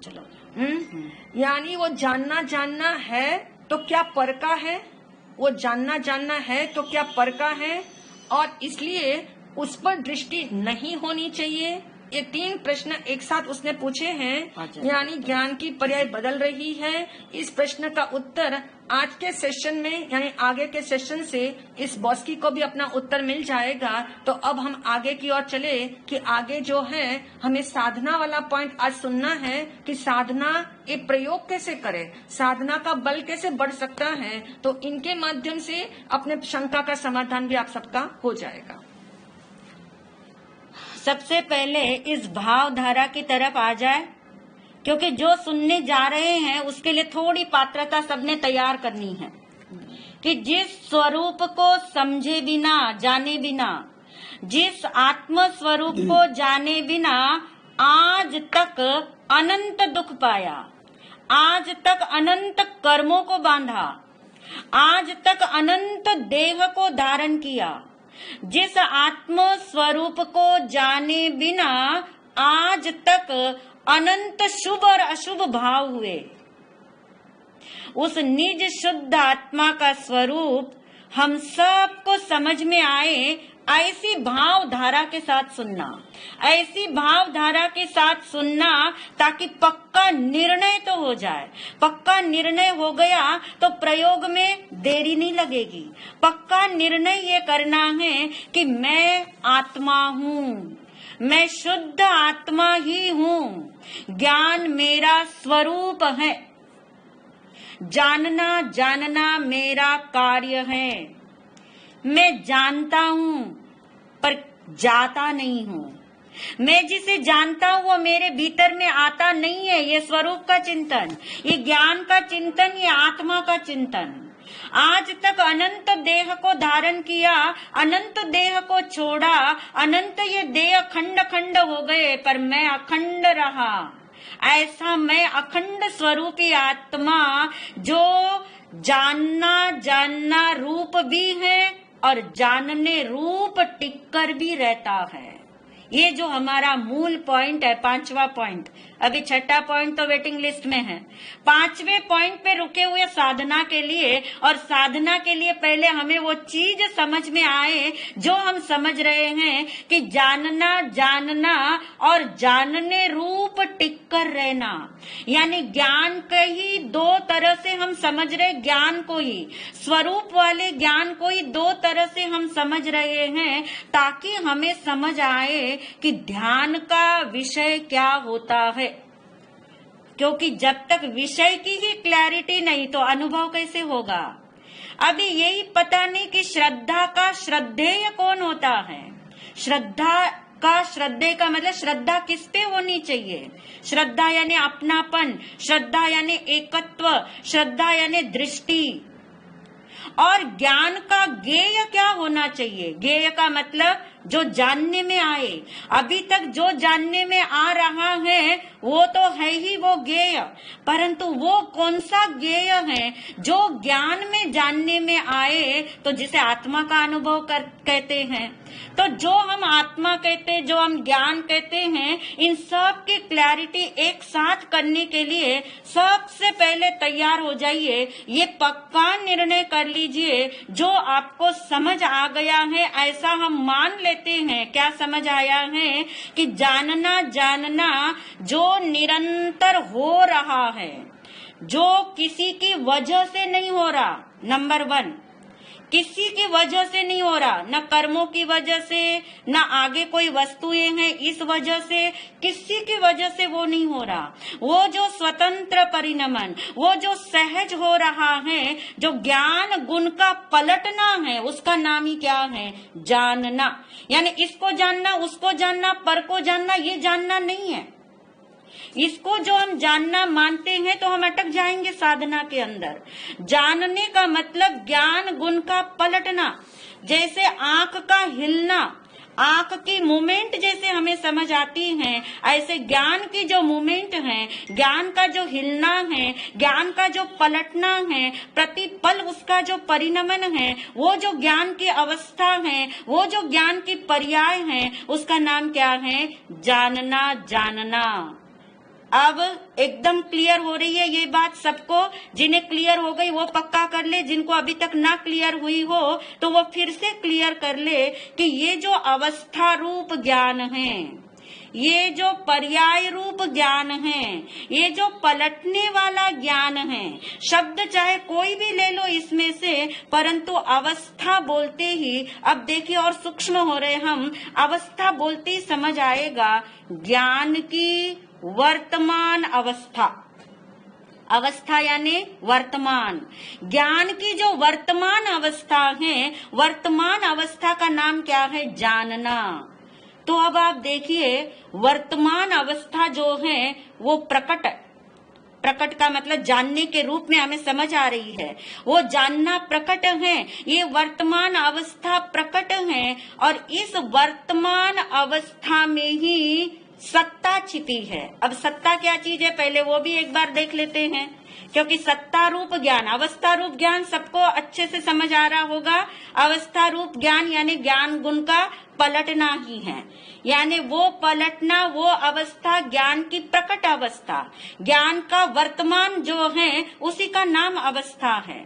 चलो, यानी वो जानना है तो क्या पर का है? वो जानना है तो क्या पर का है, और इसलिए उस पर दृष्टि नहीं होनी चाहिए। ये 3 प्रश्न एक साथ उसने पूछे हैं, यानी ज्ञान की पर्याय बदल रही है। इस प्रश्न का उत्तर आज के सेशन में, यानी आगे के सेशन से इस बॉस्की को भी अपना उत्तर मिल जाएगा। तो अब हम आगे की ओर चले कि आगे जो है हमें साधना वाला पॉइंट आज सुनना है कि साधना ये प्रयोग कैसे करे, साधना का बल कैसे बढ़ सकता है। तो इनके माध्यम से अपने शंका का समाधान भी आप सबका हो जाएगा। सबसे पहले इस भावधारा की तरफ आ जाए, क्योंकि जो सुनने जा रहे हैं उसके लिए थोड़ी पात्रता सबने तैयार करनी है कि जिस स्वरूप को समझे बिना, जाने बिना, जिस आत्म स्वरूप को जाने बिना आज तक अनंत दुख पाया, आज तक अनंत कर्मों को बांधा, आज तक अनंत देह को धारण किया, जिस आत्म स्वरूप को जाने बिना आज तक अनंत शुभ और अशुभ भाव हुए, उस निज शुद्ध आत्मा का स्वरूप हम सबको समझ में आए, ऐसी भावधारा के साथ सुनना, ऐसी भावधारा के साथ सुनना ताकि पक्का निर्णय तो हो जाए। पक्का निर्णय हो गया तो प्रयोग में देरी नहीं लगेगी। पक्का निर्णय ये करना है कि मैं आत्मा हूँ, मैं शुद्ध आत्मा ही हूँ, ज्ञान मेरा स्वरूप है, जानना मेरा कार्य है, मैं जानता हूँ पर जाता नहीं हूँ, मैं जिसे जानता हूँ वो मेरे भीतर में आता नहीं है। ये स्वरूप का चिंतन, ये ज्ञान का चिंतन, ये आत्मा का चिंतन। आज तक अनंत देह को धारण किया, अनंत देह को छोड़ा, अनंत ये देह खंड खंड हो गए पर मैं अखंड रहा। ऐसा मैं अखंड स्वरूपी आत्मा जो जानना रूप भी है और जानने रूप टिककर भी रहता है। ये जो हमारा मूल पॉइंट है, 5वां पॉइंट, अभी 6ठा पॉइंट तो वेटिंग लिस्ट में है। 5वें पॉइंट पे रुके हुए साधना के लिए, और साधना के लिए पहले हमें वो चीज समझ में आए जो हम समझ रहे हैं कि जानना और जानने रूप टिक कर रहना, यानी ज्ञान के ही 2 तरह से हम समझ रहे, ज्ञान को ही, स्वरूप वाले ज्ञान को ही 2 तरह से हम समझ रहे हैं, ताकि हमें समझ आए कि ध्यान का विषय क्या होता है। क्योंकि जब तक विषय की ही क्लैरिटी नहीं तो अनुभव कैसे होगा। अभी यही पता नहीं कि श्रद्धा का श्रद्धेय कौन होता है। श्रद्धा का श्रद्धेय का मतलब श्रद्धा किस पे होनी चाहिए। श्रद्धा यानी अपनापन, श्रद्धा यानी एकत्व, श्रद्धा यानी दृष्टि। और ज्ञान का ज्ञेय क्या होना चाहिए। ज्ञेय का मतलब जो जानने में आए। अभी तक जो जानने में आ रहा है वो तो है ही वो ज्ञेय, परंतु वो कौन सा ज्ञेय है जो ज्ञान में जानने में आए, तो जिसे आत्मा का अनुभव कहते हैं। तो जो हम आत्मा कहते हैं, जो हम ज्ञान कहते हैं, इन सब की क्लैरिटी एक साथ करने के लिए सबसे पहले तैयार हो जाइए। ये पक्का निर्णय कर लीजिए, जो आपको समझ आ गया है ऐसा हम मान लेते हैं। क्या समझ आया है कि जानना जो निरंतर हो रहा है, जो किसी की वजह से नहीं हो रहा। नंबर 1, किसी की वजह से नहीं हो रहा, न कर्मों की वजह से, न आगे कोई वस्तुएं हैं इस वजह से, किसी की वजह से वो नहीं हो रहा। वो जो स्वतंत्र परिणमन, वो जो सहज हो रहा है, जो ज्ञान गुण का पलटना है, उसका नाम ही क्या है, जानना। यानी इसको जानना, उसको जानना, पर को जानना, ये जानना नहीं है। इसको जो हम जानना मानते हैं तो हम अटक जाएंगे साधना के अंदर। जानने का मतलब ज्ञान गुण का पलटना। जैसे आंख का हिलना, आंख की मूवमेंट जैसे हमें समझ आती है, ऐसे ज्ञान की जो मूवमेंट है, ज्ञान का जो हिलना है, ज्ञान का जो पलटना है, प्रतिपल उसका जो परिणमन है, वो जो ज्ञान की अवस्था है, वो जो ज्ञान की पर्याय है, उसका नाम क्या है, जानना। अब एकदम क्लियर हो रही है ये बात सबको? जिन्हें क्लियर हो गई वो पक्का कर ले, जिनको अभी तक ना क्लियर हुई हो तो वो फिर से क्लियर कर ले कि ये जो अवस्था रूप ज्ञान है, ये जो पर्याय रूप ज्ञान है, ये जो पलटने वाला ज्ञान है, शब्द चाहे कोई भी ले लो इसमें से, परंतु अवस्था बोलते ही, अब देखिए और सूक्ष्म हो रहे हम, अवस्था बोलते ही समझ आएगा ज्ञान की वर्तमान अवस्था। अवस्था यानी वर्तमान, ज्ञान की जो वर्तमान अवस्था है, वर्तमान अवस्था का नाम क्या है? जानना। तो अब आप देखिए वर्तमान अवस्था जो है वो प्रकट, प्रकट का मतलब जानने के रूप में हमें समझ आ रही है, वो जानना प्रकट है, ये वर्तमान अवस्था प्रकट है, और इस वर्तमान अवस्था में ही सत्ता छिपी है। अब सत्ता क्या चीज है पहले वो भी एक बार देख लेते हैं, क्योंकि सत्ता रूप ज्ञान, अवस्था रूप ज्ञान सबको अच्छे से समझ आ रहा होगा। अवस्था रूप ज्ञान यानी ज्ञान गुण का पलटना ही है, यानी वो पलटना, वो अवस्था ज्ञान की प्रकट अवस्था, ज्ञान का वर्तमान जो है उसी का नाम अवस्था है।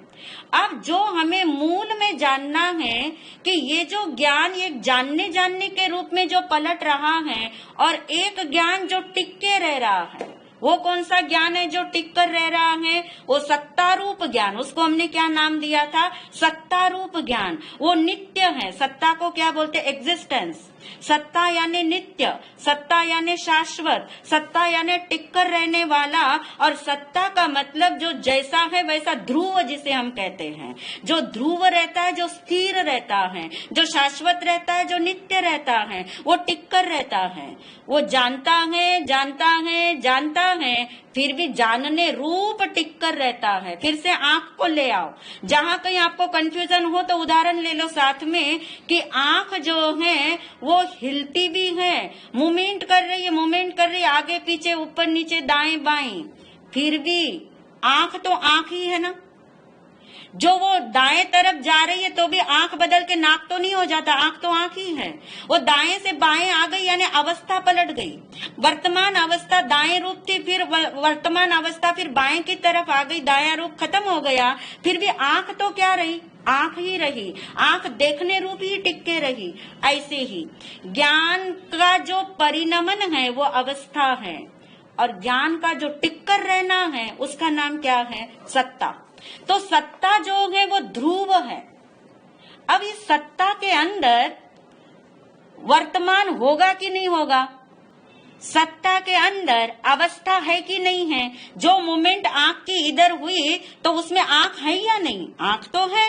अब जो हमें मूल में जानना है कि ये जो ज्ञान एक जानने के रूप में जो पलट रहा है, और एक ज्ञान जो टिक के रह रहा है, वो कौन सा ज्ञान है जो टिक कर रह रहा है? वो सत्ता रूप ज्ञान। उसको हमने क्या नाम दिया था? सत्ता रूप ज्ञान। वो नित्य है। सत्ता को क्या बोलते? एग्जिस्टेंस। सत्ता यानी नित्य, सत्ता यानी शाश्वत, सत्ता यानी टिक कर रहने वाला, और सत्ता का मतलब जो जैसा है वैसा ध्रुव जिसे हम कहते हैं, जो ध्रुव रहता है, जो स्थिर रहता है, जो शाश्वत रहता है, जो नित्य रहता है, वो टिक कर रहता है। वो जानता है, जानता है, जानता है, फिर भी जानने रूप टिक कर रहता है। फिर से आंख को ले आओ, जहां कहीं आपको कंफ्यूजन हो तो उदाहरण ले लो साथ में कि आंख जो है वो हिलती भी है, मूवमेंट कर रही है, मूवमेंट कर रही है, आगे पीछे ऊपर नीचे दाएं बाएं, फिर भी आंख तो आंख ही है ना। जो वो दाएं तरफ जा रही है तो भी आंख बदल के नाक तो नहीं हो जाता, आंख तो आंख ही है। वो दाएं से बाएं आ गई यानी अवस्था पलट गई। वर्तमान अवस्था दाएं रूप थी, फिर वर्तमान अवस्था फिर बाएं की तरफ आ गई, दायां रूप खत्म हो गया, फिर भी आंख तो क्या रही? आंख ही रही, आंख देखने रूप ही टिक के रही। ऐसे ही ज्ञान का जो परिणमन है वो अवस्था है, और ज्ञान का जो टिक कर रहना है उसका नाम क्या है? सत्ता। तो सत्ता जो है वो ध्रुव है। अब इस सत्ता के अंदर वर्तमान होगा कि नहीं होगा? सत्ता के अंदर अवस्था है कि नहीं है? जो मोमेंट आंख की इधर हुई तो उसमें आंख है या नहीं? आंख तो है,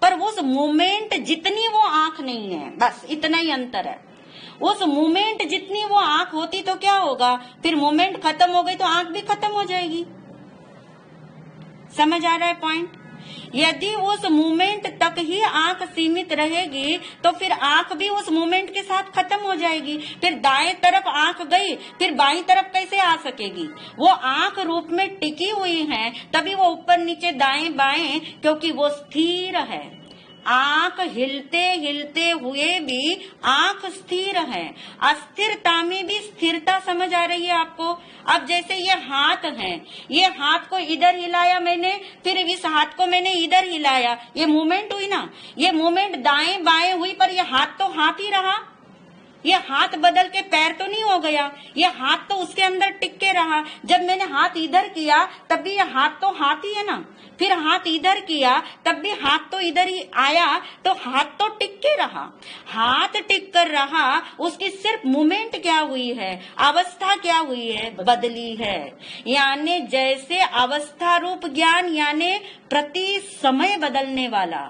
पर उस मोमेंट जितनी वो आंख नहीं है, बस इतना ही अंतर है। उस मोमेंट जितनी वो आंख होती तो क्या होगा? फिर मोमेंट खत्म हो गई तो आंख भी खत्म हो जाएगी। समझ आ रहा है पॉइंट? यदि उस मूवमेंट तक ही आंख सीमित रहेगी तो फिर आंख भी उस मूवमेंट के साथ खत्म हो जाएगी। फिर दाएं तरफ आंख गई, फिर बाईं तरफ कैसे आ सकेगी? वो आंख रूप में टिकी हुई है, तभी वो ऊपर नीचे दाएं बाएं, क्योंकि वो स्थिर है। आंख हिलते हिलते हुए भी आंख स्थिर है। अस्थिरता में भी स्थिरता समझ आ रही है आपको? अब जैसे ये हाथ है, ये हाथ को इधर हिलाया मैंने, फिर इस हाथ को मैंने इधर हिलाया, ये मूवमेंट हुई ना। ये मूवमेंट दाएं बाएं हुई, पर ये हाथ तो हाथ ही रहा। ये हाथ बदल के पैर तो नहीं हो गया, ये हाथ तो उसके अंदर टिक के रहा। जब मैंने हाथ इधर किया तब भी ये हाथ तो हाथ ही है ना, फिर हाथ इधर किया तब भी हाथ तो इधर ही आया, तो हाथ तो टिक के रहा। हाथ टिक कर रहा, उसकी सिर्फ मूवमेंट क्या हुई है? अवस्था क्या हुई है? बदली है। यानी जैसे अवस्था रूप ज्ञान यानी प्रति समय बदलने वाला,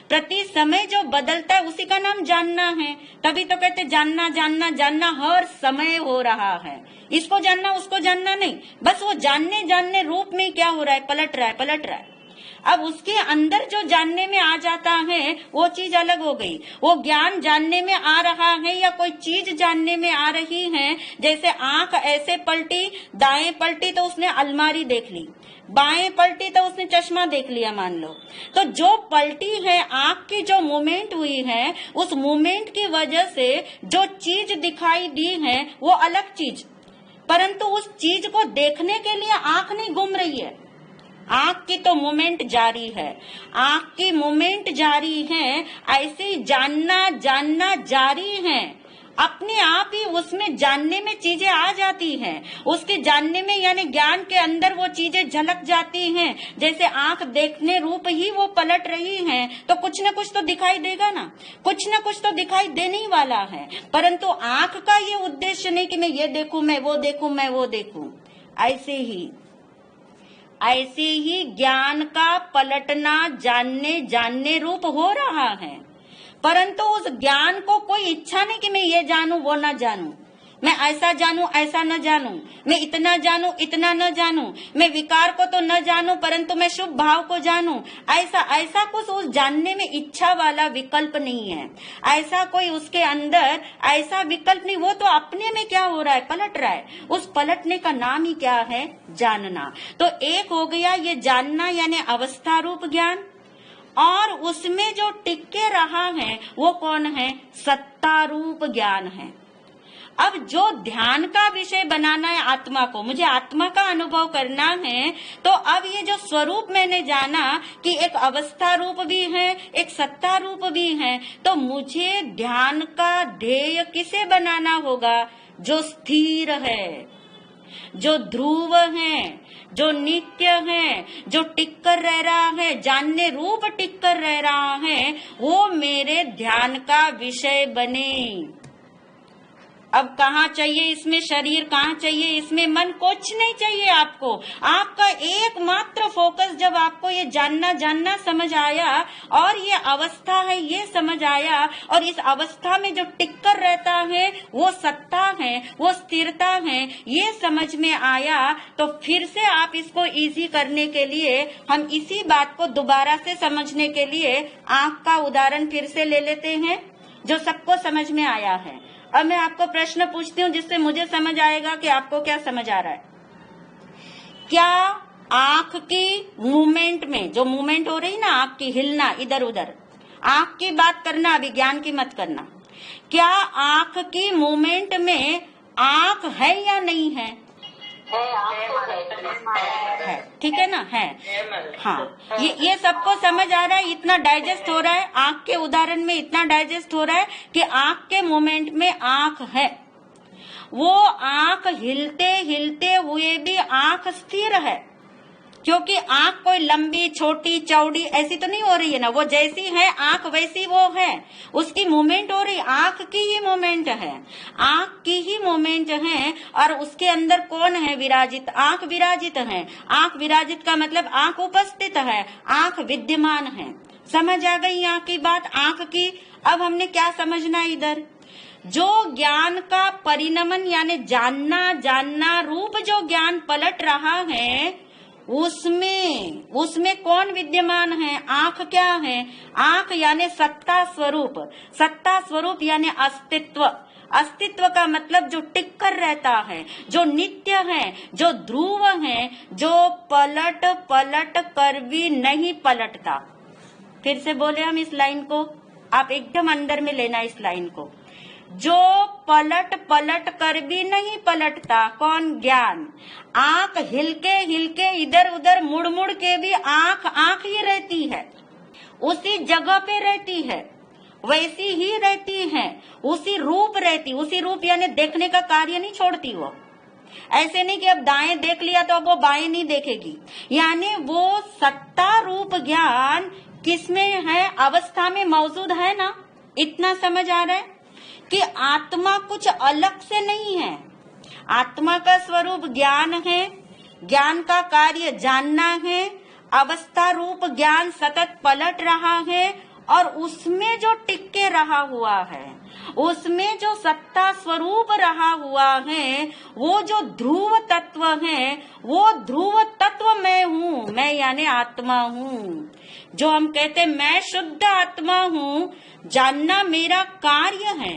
प्रति समय जो बदलता है उसी का नाम जानना है। तभी तो कहते जानना जानना जानना हर समय हो रहा है। इसको जानना उसको जानना नहीं, बस वो जानने जानने रूप में क्या हो रहा है? पलट रहा है, पलट रहा है। अब उसके अंदर जो जानने में आ जाता है वो चीज अलग हो गई। वो ज्ञान जानने में आ रहा है या कोई चीज जानने में आ रही है। जैसे आंख ऐसे पलटी, दाएं पलटी तो उसने अलमारी देख ली, बाएं पलटी तो उसने चश्मा देख लिया मान लो। तो जो पलटी है आंख की, जो मूवमेंट हुई है, उस मूवमेंट की वजह से जो चीज दिखाई दी है वो अलग चीज, परंतु उस चीज को देखने के लिए आंख नहीं घूम रही है। आंख की तो मूवमेंट जारी है, आंख की मूवमेंट जारी है, ऐसे ही जानना जारी है। अपने आप ही उसमें जानने में चीजें आ जाती हैं, उसके जानने में यानी ज्ञान के अंदर वो चीजें झलक जाती हैं। जैसे आंख देखने रूप ही वो पलट रही हैं, तो कुछ न कुछ तो दिखाई देगा ना, कुछ न कुछ तो दिखाई देने ही वाला है। परंतु आंख का ये उद्देश्य नहीं कि मैं ये देखूं, मैं वो देखूं, मैं वो देखूं। ऐसे ही ज्ञान का पलटना जानने रूप हो रहा है, परंतु उस ज्ञान को कोई इच्छा नहीं कि मैं ये जानूं वो न जानूं, मैं ऐसा जानूं ऐसा न जानूं, मैं इतना जानूं इतना न जानूं, मैं विकार को तो न जानूं परंतु मैं शुभ भाव को जानूं। ऐसा कुछ उस जानने में इच्छा वाला विकल्प नहीं है, ऐसा कोई उसके अंदर ऐसा विकल्प नहीं। वो तो अपने में क्या हो रहा है, पलट रहा है। उस पलटने का नाम ही क्या है, जानना। तो एक हो गया ये जानना यानी अवस्था रूप ज्ञान, और उसमें जो टिके रहा है वो कौन है, सत्ता रूप ज्ञान है। अब जो ध्यान का विषय बनाना है आत्मा को, मुझे आत्मा का अनुभव करना है, तो अब ये जो स्वरूप मैंने जाना कि एक अवस्था रूप भी है, एक सत्ता रूप भी है, तो मुझे ध्यान का ध्येय किसे बनाना होगा, जो स्थिर है, जो ध्रुव है, जो नित्य है, जो टिक कर रह रहा है, जानने रूप टिक कर रह रहा है, वो मेरे ध्यान का विषय बने। अब कहाँ चाहिए इसमें शरीर, कहाँ चाहिए इसमें मन, कुछ नहीं चाहिए आपको। आपका एकमात्र फोकस जब आपको ये जानना समझ आया और ये अवस्था है ये समझ आया, और इस अवस्था में जो टिक कर रहता है वो सत्ता है, वो स्थिरता है, ये समझ में आया, तो फिर से आप इसको इजी करने के लिए हम इसी बात को दोबारा से समझने के लिए आंख का उदाहरण फिर से ले लेते हैं, जो सबको समझ में आया है। अब मैं आपको प्रश्न पूछती हूँ जिससे मुझे समझ आएगा कि आपको क्या समझ आ रहा है। क्या आंख की मूवमेंट में, जो मूवमेंट हो रही ना, आंख की हिलना इधर उधर, आंख की बात करना, अभी ज्ञान की मत करना, क्या आंख की मूवमेंट में आंख है या नहीं है? है, ठीक है ना, है। हाँ, ये सबको समझ आ रहा है, इतना डाइजेस्ट हो रहा है, आंख के उदाहरण में इतना डाइजेस्ट हो रहा है कि आंख के मोमेंट में आंख है। वो आंख हिलते हिलते हुए भी आंख स्थिर है, क्योंकि आंख कोई लंबी छोटी चौड़ी ऐसी तो नहीं हो रही है ना, वो जैसी है आंख वैसी वो है, उसकी मूवमेंट हो रही, आंख की ही मूवमेंट है, आंख की ही मूवमेंट है। और उसके अंदर कौन है विराजित, आंख विराजित है। आंख विराजित का मतलब आंख उपस्थित है, आंख विद्यमान है। समझ आ गई आंख की बात, आंख की। अब हमने क्या समझना इधर, जो ज्ञान का परिणमन यानी जानना रूप जो ज्ञान पलट रहा है, उसमें कौन विद्यमान है, आंख क्या है, आंख यानी सत्ता स्वरूप, सत्ता स्वरूप यानी अस्तित्व। अस्तित्व का मतलब जो टिक कर रहता है, जो नित्य है, जो ध्रुव है, जो पलट कर भी नहीं पलटता। फिर से बोले हम इस लाइन को, आप एकदम अंदर में लेना इस लाइन को, जो पलट कर भी नहीं पलटता, कौन, ज्ञान। आंख हिलके इधर उधर मुड़ के भी आंख ही रहती है, उसी जगह पे रहती है, वैसी ही रहती है, उसी रूप रहती, उसी रूप यानी देखने का कार्य नहीं छोड़ती वो। ऐसे नहीं कि अब दाएं देख लिया तो अब वो बाएं नहीं देखेगी, यानी वो सत्ता रूप ज्ञान किसमें है, अवस्था में मौजूद है ना। इतना समझ आ रहा है कि आत्मा कुछ अलग से नहीं है, आत्मा का स्वरूप ज्ञान है, ज्ञान का कार्य जानना है, अवस्था रूप ज्ञान सतत पलट रहा है, और उसमें जो टिके रहा हुआ है, उसमें जो सत्ता स्वरूप रहा हुआ है, वो जो ध्रुव तत्व है, वो ध्रुव तत्व मैं हूँ, मैं यानी आत्मा हूँ। जो हम कहते मैं शुद्ध आत्मा हूँ, जानना मेरा कार्य है,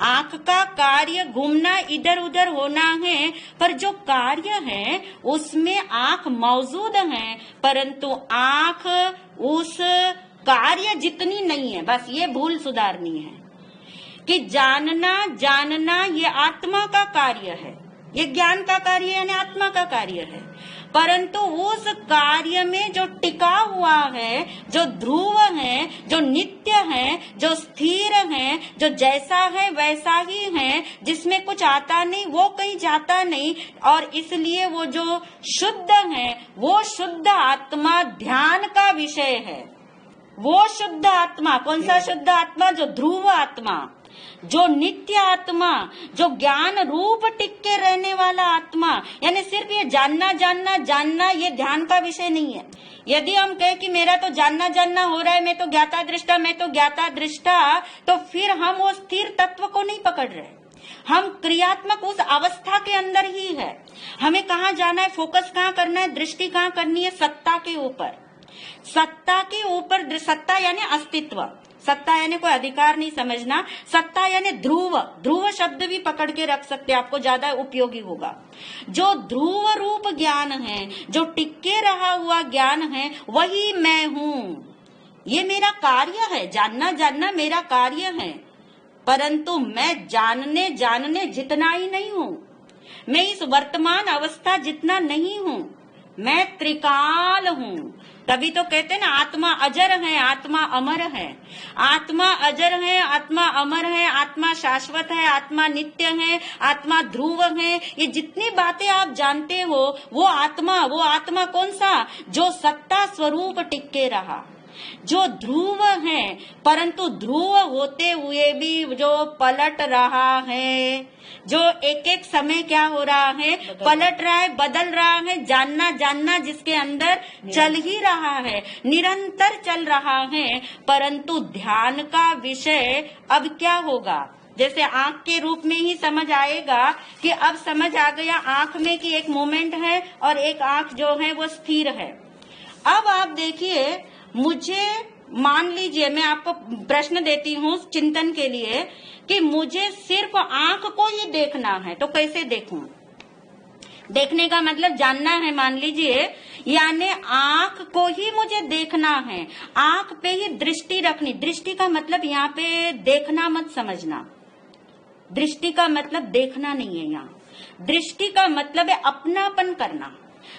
आंख का कार्य घूमना इधर उधर होना है, पर जो कार्य है उसमें आंख मौजूद है, परंतु आंख उस कार्य जितनी नहीं है। बस ये भूल सुधारनी है कि जानना ये आत्मा का कार्य है, ये ज्ञान का कार्य यानी आत्मा का कार्य है। परंतु उस कार्य में जो टिका हुआ है, जो ध्रुव है, जो नित्य है, जो स्थिर है, जो जैसा है वैसा ही है, जिसमें कुछ आता नहीं, वो कहीं जाता नहीं, और इसलिए वो जो शुद्ध है, वो शुद्ध आत्मा ध्यान का विषय है। वो शुद्ध आत्मा, कौन सा शुद्ध आत्मा? जो ध्रुव आत्मा, जो नित्य आत्मा, जो ज्ञान रूप टिक के रहने वाला आत्मा। यानी सिर्फ ये जानना जानना जानना ये ध्यान का विषय नहीं है। यदि हम कहें कि मेरा तो जानना जानना हो रहा है, मैं तो ज्ञाता दृष्टा, मैं तो ज्ञाता दृष्टा, तो फिर हम वो स्थिर तत्व को नहीं पकड़ रहे। हम क्रियात्मक उस अवस्था के अंदर ही है। हमें कहाँ जाना है, फोकस कहाँ करना है, दृष्टि कहाँ करनी है? सत्ता के ऊपर। सत्ता के ऊपर, सत्ता यानी अस्तित्व, सत्ता यानी कोई अधिकार नहीं समझना, सत्ता यानी ध्रुव। ध्रुव शब्द भी पकड़ के रख सकते, आपको ज्यादा उपयोगी होगा। जो ध्रुव रूप ज्ञान है, जो टिके रहा हुआ ज्ञान है, वही मैं हूँ। ये मेरा कार्य है, जानना जानना मेरा कार्य है। परंतु मैं जानने जानने जितना ही नहीं हूँ, मैं इस वर्तमान अवस्था जितना नहीं हूँ, मैं त्रिकाल हूँ। तभी तो कहते हैं ना, आत्मा अजर है, आत्मा अमर है। आत्मा अजर है, आत्मा अमर है, आत्मा शाश्वत है, आत्मा नित्य है, आत्मा ध्रुव है। ये जितनी बातें आप जानते हो, वो आत्मा कौन सा? जो सत्ता स्वरूप टिके रहा, जो ध्रुव है, परंतु ध्रुव होते हुए भी जो पलट रहा है, जो एक एक समय क्या हो रहा है, पलट रहा है, बदल रहा है। जानना जानना जिसके अंदर चल ही रहा है, निरंतर चल रहा है। परंतु ध्यान का विषय अब क्या होगा? जैसे आंख के रूप में ही समझ आएगा कि अब समझ आ गया आंख में कि एक मोमेंट है और एक आंख जो है वो स्थिर है। अब आप देखिए, मुझे मान लीजिए, मैं आपको प्रश्न देती हूँ चिंतन के लिए कि मुझे सिर्फ आंख को ही देखना है, तो कैसे देखूं? देखने का मतलब जानना है, मान लीजिए, यानी आंख को ही मुझे देखना है, आंख पे ही दृष्टि रखनी। दृष्टि का मतलब यहाँ पे देखना मत समझना, दृष्टि का मतलब देखना नहीं है यहाँ। दृष्टि का मतलब है अपनापन करना,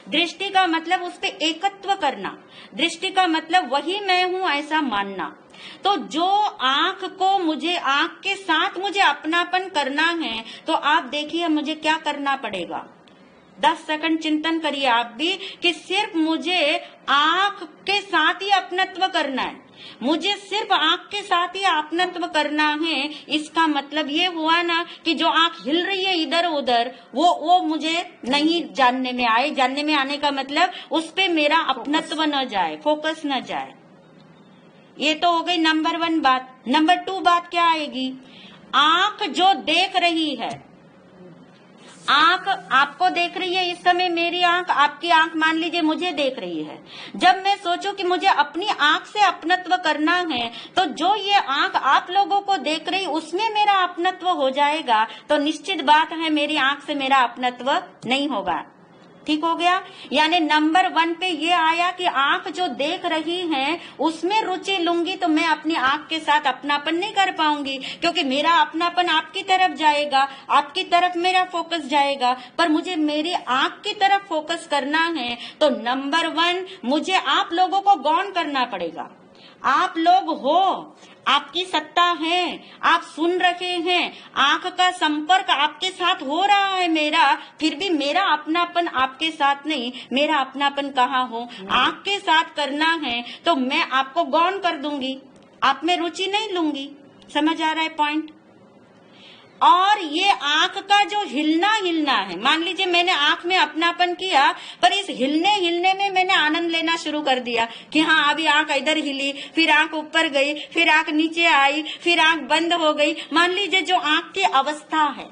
दृष्टि का मतलब उस पे एकत्व करना, दृष्टि का मतलब वही मैं हूँ ऐसा मानना। तो जो आंख को मुझे, आंख के साथ मुझे अपनापन करना है, तो आप देखिए मुझे क्या करना पड़ेगा। 10 सेकंड चिंतन करिए आप भी कि सिर्फ मुझे आंख के साथ ही अपनत्व करना है, मुझे सिर्फ आंख के साथ ही अपनत्व करना है। इसका मतलब ये हुआ ना कि जो आंख हिल रही है इधर उधर, वो मुझे नहीं जानने में आए। जानने में आने का मतलब उस पे मेरा अपनत्व न जाए, फोकस न जाए। ये तो हो गई नंबर 1 बात। नंबर 2 बात क्या आएगी? आंख जो देख रही है, आंख आपको देख रही है इस समय, मेरी आंख, आपकी आंख मान लीजिए मुझे देख रही है। जब मैं सोचूं कि मुझे अपनी आंख से अपनत्व करना है, तो जो ये आंख आप लोगों को देख रही उसमें मेरा अपनत्व हो जाएगा, तो निश्चित बात है मेरी आंख से मेरा अपनत्व नहीं होगा। ठीक हो गया? यानी नंबर 1 पे ये आया कि आंख जो देख रही है उसमें रुचि लूंगी तो मैं अपनी आंख के साथ अपनापन नहीं कर पाऊंगी, क्योंकि मेरा अपनापन आपकी तरफ जाएगा, आपकी तरफ मेरा फोकस जाएगा। पर मुझे मेरी आंख की तरफ फोकस करना है, तो नंबर 1 मुझे आप लोगों को गौण करना पड़ेगा। आप लोग हो, आपकी सत्ता है, आप सुन रहे हैं, आंख का संपर्क आपके साथ हो रहा है मेरा, फिर भी मेरा अपनापन आपके साथ नहीं। मेरा अपनापन कहाँ हो? आंख के साथ करना है तो मैं आपको गौण कर दूंगी, आप में रुचि नहीं लूंगी। समझ आ रहा है पॉइंट? और ये आंख का जो हिलना है, मान लीजिए मैंने आंख में अपनापन किया, पर इस हिलने में मैंने आनंद लेना शुरू कर दिया कि हाँ अभी आंख इधर हिली, फिर आंख ऊपर गई, फिर आंख नीचे आई, फिर आंख बंद हो गई। मान लीजिए जो आंख की अवस्था है,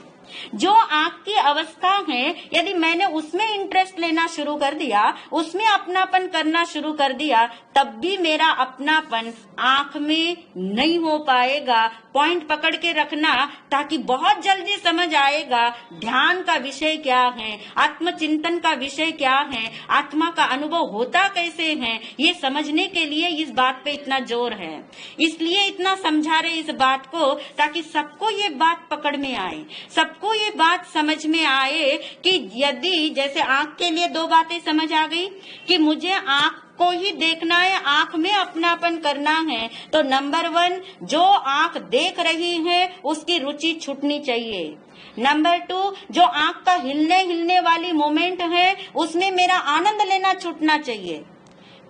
जो आंख की अवस्था है, यदि मैंने उसमें इंटरेस्ट लेना शुरू कर दिया, उसमें अपनापन करना शुरू कर दिया, तब भी मेरा अपनापन आंख में नहीं हो पाएगा। पॉइंट पकड़ के रखना, ताकि बहुत जल्दी समझ आएगा ध्यान का विषय क्या है, आत्मचिंतन का विषय क्या है, आत्मा का अनुभव होता कैसे है। ये समझने के लिए इस बात पे इतना जोर है, इसलिए इतना समझा रहे इस बात को, ताकि सबको ये बात पकड़ में आए, सबको सबको ये बात समझ में आए कि यदि जैसे आंख के लिए दो बातें समझ आ गई कि मुझे आंख को ही देखना है, आंख में अपनापन करना है, तो नंबर 1 जो आंख देख रही है उसकी रुचि छूटनी चाहिए। नंबर 2 जो आंख का हिलने वाली मोमेंट है उसमें मेरा आनंद लेना छूटना चाहिए।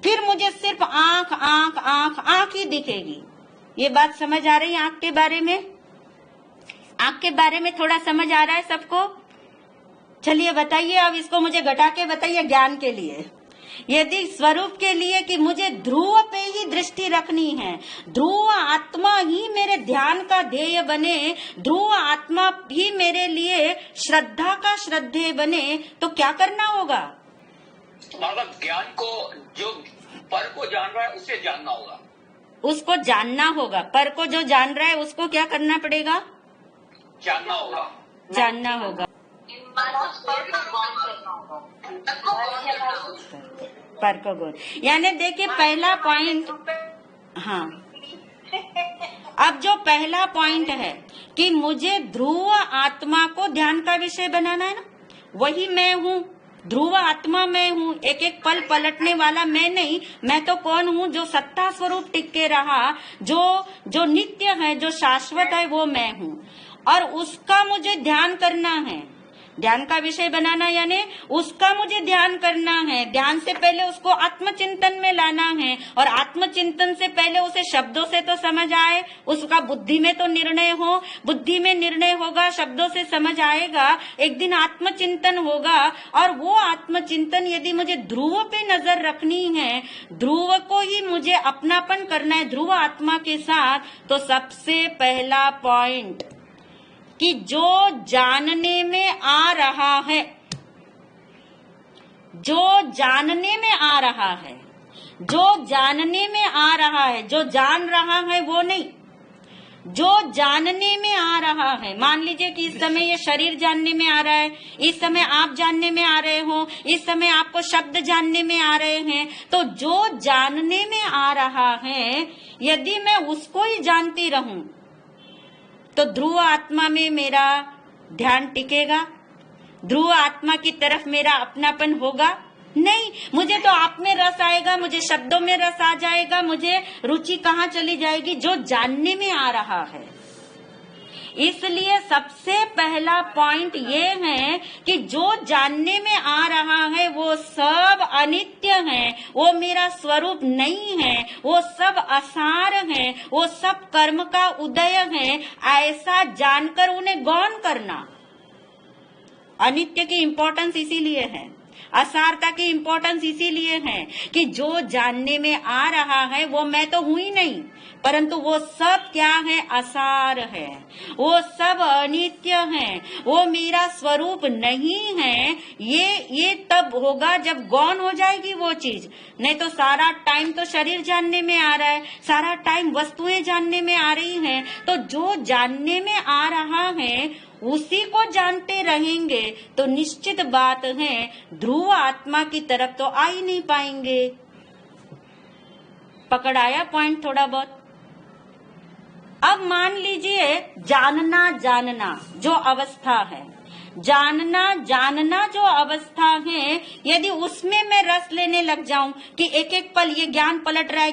फिर मुझे सिर्फ आंख आंख आंख आंख ही दिखेगी। ये बात समझ आ रही है आंख के बारे में? आंख के बारे में थोड़ा समझ आ रहा है सबको? चलिए बताइए, अब इसको मुझे घटा के बताइए ज्ञान के लिए। यदि स्वरूप के लिए कि मुझे ध्रुव पे ही दृष्टि रखनी है, ध्रुव आत्मा ही मेरे ध्यान का ध्येय बने, ध्रुव आत्मा ही मेरे लिए श्रद्धा का श्रद्धेय बने, तो क्या करना होगा? मतलब ज्ञान को, जो पर को जान रहा है उसे जानना होगा, उसको जानना होगा। पर को जो जान रहा है उसको क्या करना पड़ेगा? जानना होगा, जानना होगा। पर को गौर, यानी देखिए पहला पॉइंट, हाँ, अब जो पहला पॉइंट है कि मुझे ध्रुव आत्मा को ध्यान का विषय बनाना है ना, वही मैं हूँ, ध्रुव आत्मा मैं हूँ, एक एक पल पलटने वाला मैं नहीं। मैं तो कौन हूँ? जो सत्ता स्वरूप टिक के रहा, जो नित्य है, जो शाश्वत है, वो मैं हूँ। और उसका मुझे ध्यान करना है, ध्यान का विषय बनाना, यानी उसका मुझे ध्यान करना है। ध्यान से पहले उसको आत्मचिंतन में लाना है, और आत्मचिंतन से पहले उसे शब्दों से तो समझ आए, उसका बुद्धि में तो निर्णय हो, बुद्धि में निर्णय होगा, शब्दों से समझ आएगा, एक दिन आत्मचिंतन होगा। और वो आत्मचिंतन यदि मुझे ध्रुव पे नजर रखनी है, ध्रुव को ही मुझे अपनापन करना है ध्रुव आत्मा के साथ, तो सबसे पहला पॉइंट कि जो जानने में आ रहा है, जो जानने में आ रहा है, जो जानने में आ रहा है, जो जान रहा है वो नहीं, जो जानने में आ रहा है। मान लीजिए कि इस समय ये शरीर जानने में आ रहा है, इस समय आप जानने में आ रहे हो, इस समय आपको शब्द जानने में आ रहे हैं, तो जो जानने में आ रहा है यदि मैं उसको ही जानती रहूं तो ध्रुव आत्मा में मेरा ध्यान टिकेगा? ध्रुव आत्मा की तरफ मेरा अपनापन होगा? नहीं, मुझे तो आप में रस आएगा, मुझे शब्दों में रस आ जाएगा, मुझे रुचि कहाँ चली जाएगी? जो जानने में आ रहा है। इसलिए सबसे पहला पॉइंट ये है कि जो जानने में आ रहा है वो सब अनित्य है, वो मेरा स्वरूप नहीं है, वो सब असार है, वो सब कर्म का उदय है। ऐसा जानकर उन्हें गौण करना। अनित्य की इम्पोर्टेंस इसीलिए है, असारता की इम्पोर्टेंस इसीलिए है कि जो जानने में आ रहा है वो मैं तो हूं ही नहीं, परंतु वो सब क्या है? असार है, वो सब अनित्य है, वो मेरा स्वरूप नहीं है। ये तब होगा जब गौण हो जाएगी वो चीज। नहीं तो सारा टाइम तो शरीर जानने में आ रहा है, सारा टाइम वस्तुएं जानने में आ रही हैं, तो जो जानने में आ रहा है उसी को जानते रहेंगे तो निश्चित बात है ध्रुव आत्मा की तरफ तो आ ही नहीं पाएंगे। पकड़ आया पॉइंट थोड़ा बहुत? अब मान लीजिए जानना जो अवस्था है, जानना जो अवस्था है, यदि उसमें मैं रस लेने लग जाऊं कि एक एक पल ये ज्ञान पलट रहा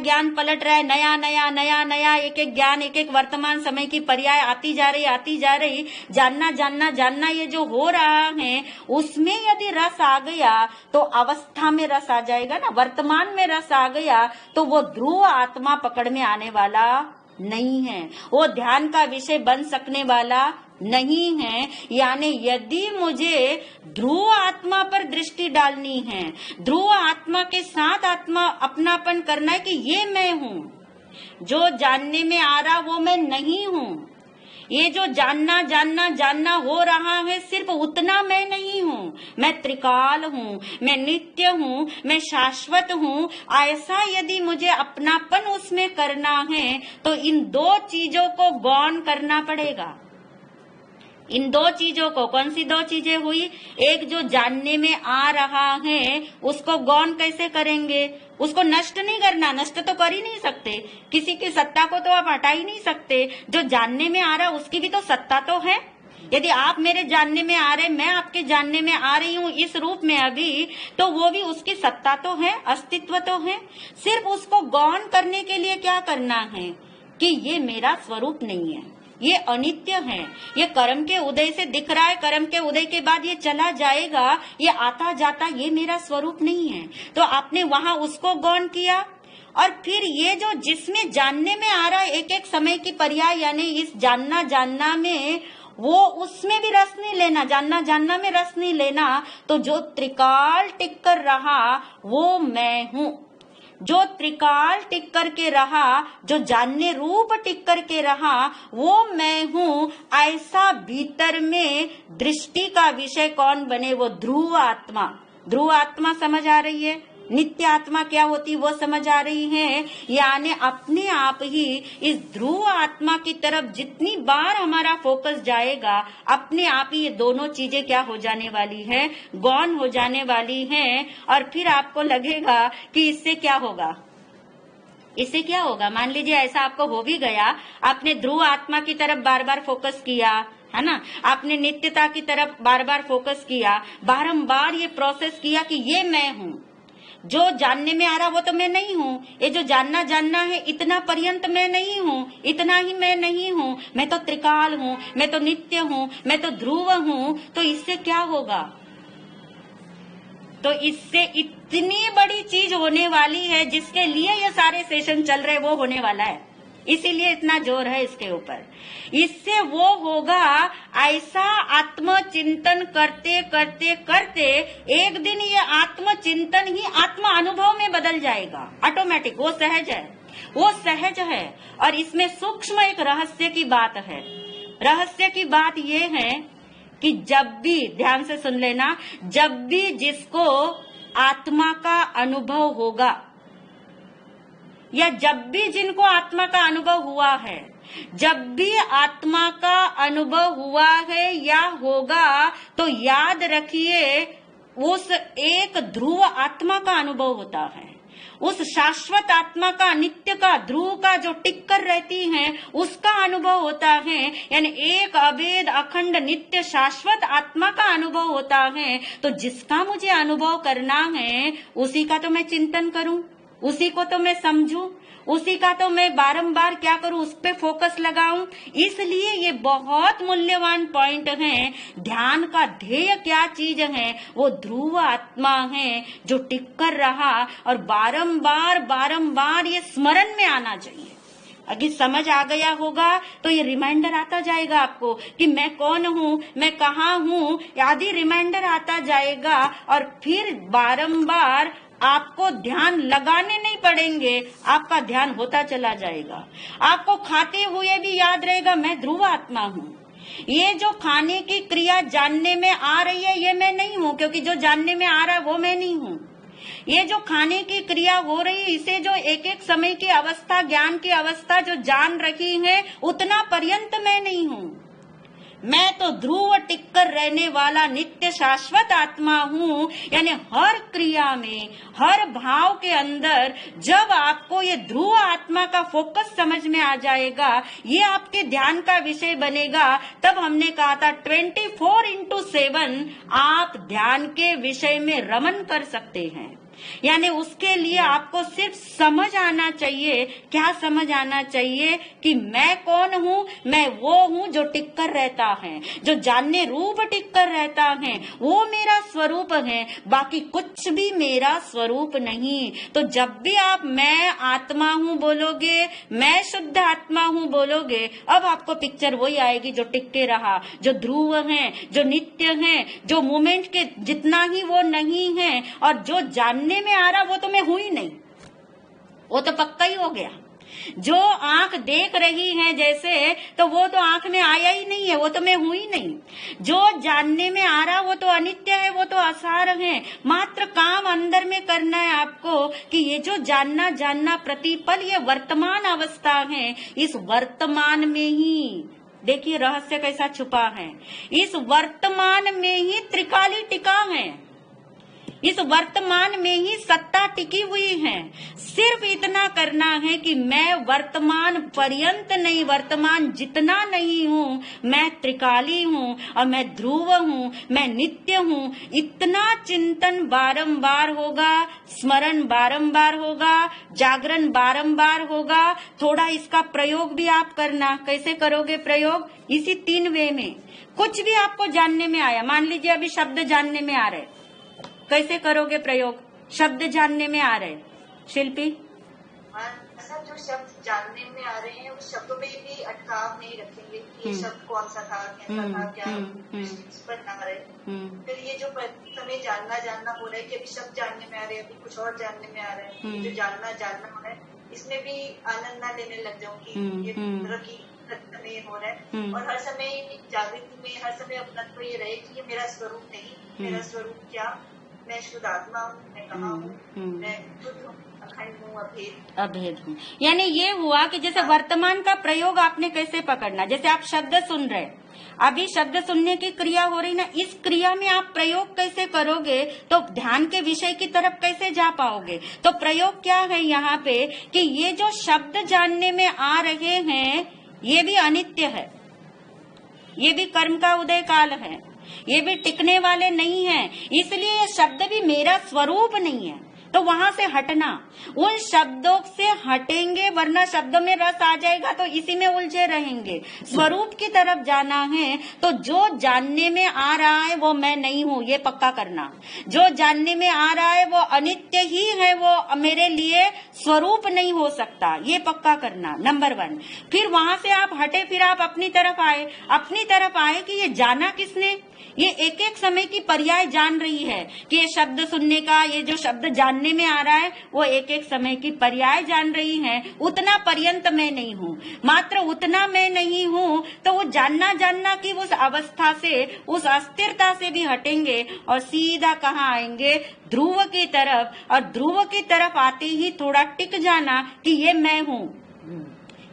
है, नया एक एक ज्ञान, एक एक वर्तमान समय की पर्याय आती जा रही, जानना ये जो हो रहा है उसमें यदि रस आ गया तो अवस्था में रस आ जाएगा ना, वर्तमान में रस आ गया तो वो ध्रुव आत्मा पकड़ में आने वाला नहीं है, वो ध्यान का विषय बन सकने वाला नहीं है। यानी यदि मुझे ध्रुव आत्मा पर दृष्टि डालनी है, ध्रुव आत्मा के साथ आत्मा अपनापन करना है कि ये मैं हूँ, जो जानने में आ रहा वो मैं नहीं हूँ, ये जो जानना हो रहा है सिर्फ उतना मैं नहीं हूँ, मैं त्रिकाल हूँ, मैं नित्य हूँ, मैं शाश्वत हूँ। ऐसा यदि मुझे अपनापन उसमें करना है तो इन दो चीजों को गौण करना पड़ेगा। इन दो चीजों को, कौन सी दो चीजें हुई? एक जो जानने में आ रहा है उसको गौण कैसे करेंगे? उसको नष्ट नहीं करना, नष्ट तो कर ही नहीं सकते, किसी की सत्ता को तो आप हटा ही नहीं सकते। जो जानने में आ रहा है उसकी भी तो सत्ता तो है, यदि आप मेरे जानने में आ रहे, मैं आपके जानने में आ रही हूँ इस रूप में अभी, तो वो भी उसकी सत्ता तो है, अस्तित्व तो है। सिर्फ उसको गौण करने के लिए क्या करना है कि ये मेरा स्वरूप नहीं है, ये अनित्य है, ये कर्म के उदय से दिख रहा है, कर्म के उदय के बाद ये चला जाएगा, ये आता जाता, ये मेरा स्वरूप नहीं है। तो आपने वहां उसको गौण किया, और फिर ये जो जिसमें जानने में आ रहा है एक एक समय की पर्याय, यानी इस जानना में, वो उसमें भी रस नहीं लेना, जानना में रस नहीं लेना। तो जो त्रिकाल टिक कर रहा वो मैं हूँ, जो त्रिकाल टिक करके रहा, जो जानने रूप टिक करके रहा वो मैं हूँ। ऐसा भीतर में दृष्टि का विषय कौन बने? वो ध्रुव आत्मा। ध्रुव आत्मा समझ आ रही है? नित्य आत्मा क्या होती वो समझ आ रही है? यानी अपने आप ही इस ध्रुव आत्मा की तरफ जितनी बार हमारा फोकस जाएगा, अपने आप ही ये दोनों चीजें क्या हो जाने वाली है? गौण हो जाने वाली हैं। और फिर आपको लगेगा कि इससे क्या होगा, इससे क्या होगा। मान लीजिए ऐसा आपको हो भी गया, आपने ध्रुव आत्मा की तरफ बार बार फोकस किया, है ना, आपने नित्यता की तरफ बार बार फोकस किया, बारंबार ये प्रोसेस किया कि ये मैं हूँ, जो जानने में आ रहा वो तो मैं नहीं हूँ, ये जो जानना है इतना पर्यंत मैं नहीं हूँ, इतना ही मैं नहीं हूँ, मैं तो त्रिकाल हूँ, मैं तो नित्य हूँ, मैं तो ध्रुव हूँ। तो इससे क्या होगा? तो इससे इतनी बड़ी चीज होने वाली है जिसके लिए ये सारे सेशन चल रहे, वो होने वाला है, इसीलिए इतना जोर है इसके ऊपर। इससे वो होगा ऐसा आत्मचिंतन करते करते करते एक दिन ये आत्मचिंतन ही आत्म अनुभव में बदल जाएगा, ऑटोमेटिक। वो सहज है, वो सहज है। और इसमें सूक्ष्म एक रहस्य की बात है। रहस्य की बात ये है कि जब भी, ध्यान से सुन लेना, जब भी जिसको आत्मा का अनुभव होगा, या जब भी जिनको आत्मा का अनुभव हुआ है, जब भी आत्मा का अनुभव हुआ है या होगा, तो याद रखिए उस एक ध्रुव आत्मा का अनुभव होता है, उस शाश्वत आत्मा का, नित्य का, ध्रुव का, जो टिक कर रहती है, उसका अनुभव होता है। यानी एक अभेद अखंड नित्य शाश्वत आत्मा का अनुभव होता है। तो जिसका मुझे अनुभव करना है उसी का तो मैं चिंतन करूं, उसी को तो मैं समझूं, उसी का तो मैं बारंबार क्या करूं, उस पे फोकस लगाऊं। इसलिए ये बहुत मूल्यवान पॉइंट है। ध्यान का ध्येय क्या चीज है? वो ध्रुव आत्मा है जो टिक कर रहा, और बारंबार बारंबार ये स्मरण में आना चाहिए। अगर समझ आ गया होगा तो ये रिमाइंडर आता जाएगा आपको कि मैं कौन हूँ, मैं कहाँ हूँ, आदि रिमाइंडर आता जाएगा। और फिर बारंबार आपको ध्यान लगाने नहीं पड़ेंगे, आपका ध्यान होता चला जाएगा। आपको खाते हुए भी याद रहेगा मैं ध्रुव आत्मा हूँ। ये जो खाने की क्रिया जानने में आ रही है ये मैं नहीं हूँ, क्योंकि जो जानने में आ रहा है वो मैं नहीं हूँ। ये जो खाने की क्रिया हो रही है, इसे जो एक एक समय की अवस्था, ज्ञान की अवस्था जो जान रही है, उतना पर्यंत मैं नहीं हूँ। मैं तो ध्रुव टिक कर रहने वाला नित्य शाश्वत आत्मा हूँ। यानी हर क्रिया में, हर भाव के अंदर जब आपको ये ध्रुव आत्मा का फोकस समझ में आ जाएगा, ये आपके ध्यान का विषय बनेगा। तब हमने कहा था 24/7 आप ध्यान के विषय में रमन कर सकते हैं। यानी उसके लिए आपको सिर्फ समझ आना चाहिए। क्या समझ आना चाहिए? कि मैं कौन हूँ? मैं वो हूँ जो टिक कर रहता है, जो जानने रूप टिक कर रहता है, वो मेरा स्वरूप है, बाकी कुछ भी मेरा स्वरूप नहीं। तो जब भी आप मैं आत्मा हूँ बोलोगे, मैं शुद्ध आत्मा हूँ बोलोगे, अब आपको पिक्चर वही आएगी जो टिक के रहा, जो ध्रुव है, जो नित्य है, जो मोमेंट के जितना ही वो नहीं है, और जो जानने में आ रहा वो तो मैं हूं ही नहीं, वो तो पक्का ही हो गया। जो आंख देख रही है जैसे, तो वो तो आंख में आया ही नहीं है, वो तो मैं हूं ही नहीं। जो जानने में आ रहा वो तो अनित्य है, वो तो असार है। मात्र काम अंदर में करना है आपको कि ये जो जानना प्रतिपल ये वर्तमान अवस्था है। इस वर्तमान में ही देखिए रहस्य कैसा छुपा है। इस वर्तमान में ही त्रिकाली टिका है। इस वर्तमान में ही सत्ता टिकी हुई है। सिर्फ इतना करना है कि मैं वर्तमान पर्यंत नहीं, वर्तमान जितना नहीं हूँ, मैं त्रिकाली हूँ और मैं ध्रुव हूँ, मैं नित्य हूँ। इतना चिंतन बारंबार होगा, स्मरण बारंबार होगा, जागरण बारंबार होगा। थोड़ा इसका प्रयोग भी आप करना। कैसे करोगे प्रयोग? इसी 3 वे में। कुछ भी आपको जानने में आया, मान लीजिए अभी शब्द जानने में आ रहे, कैसे करोगे प्रयोग? शब्द जानने में आ रहे, शिल्पी? सर, जो शब्द जानने में आ रहे हैं उस शब्दों में भी अटकाव नहीं रखेंगे कि ये शब्द कौन सा था, कैसा था, क्या इस पर ना रहे। फिर ये जो समय जानना हो रहा है कि अभी शब्द जानने में आ रहे हैं, अभी कुछ और जानने में आ रहा है, ये जो जानना हो रहा है इसमें भी आनंद ना लेने लग जाऊं कि ये तरह की समय हो रहा है। और हर समय जागृति में हर समय अपना तो ये रहे कि ये मेरा स्वरूप नहीं, मेरा स्वरूप क्या, मैं शुद्ध आत्मा हूँ, मैं कहाँ हूँ, मैं शुद्ध हूँ, अखंड हूँ, अभेद हूँ। यानी ये हुआ कि जैसे वर्तमान का प्रयोग आपने कैसे पकड़ना। जैसे आप शब्द सुन रहे, अभी शब्द सुनने की क्रिया हो रही ना, इस क्रिया में आप प्रयोग कैसे करोगे तो ध्यान के विषय की तरफ कैसे जा पाओगे। तो प्रयोग क्या है यहाँ पे कि ये जो शब्द जानने में आ रहे हैं ये भी अनित्य है, ये भी कर्म का उदय काल है, ये भी टिकने वाले नहीं हैं। इसलिए ये शब्द भी मेरा स्वरूप नहीं है। तो वहां से हटना, उन शब्दों से हटेंगे, वरना शब्दों में रस आ जाएगा तो इसी में उलझे रहेंगे। स्वरूप की तरफ जाना है तो जो जानने में आ रहा है वो मैं नहीं हूँ, ये पक्का करना। जो जानने में आ रहा है वो अनित्य ही है, वो मेरे लिए स्वरूप नहीं हो सकता, ये पक्का करना, नंबर 1। फिर वहां से आप हटे, फिर आप अपनी तरफ आए। अपनी तरफ आए कि ये जाना किसने, ये एक एक समय की पर्याय जान रही है कि ये शब्द सुनने का, ये जो शब्द जानने में आ रहा है वो एक एक समय की पर्याय जान रही है। उतना पर्यंत मैं नहीं हूँ, मात्र उतना मैं नहीं हूँ। तो वो जानना की उस अवस्था से, उस अस्थिरता से भी हटेंगे और सीधा कहाँ आएंगे, ध्रुव की तरफ। और ध्रुव की तरफ आते ही थोड़ा टिक जाना कि ये मैं हूँ,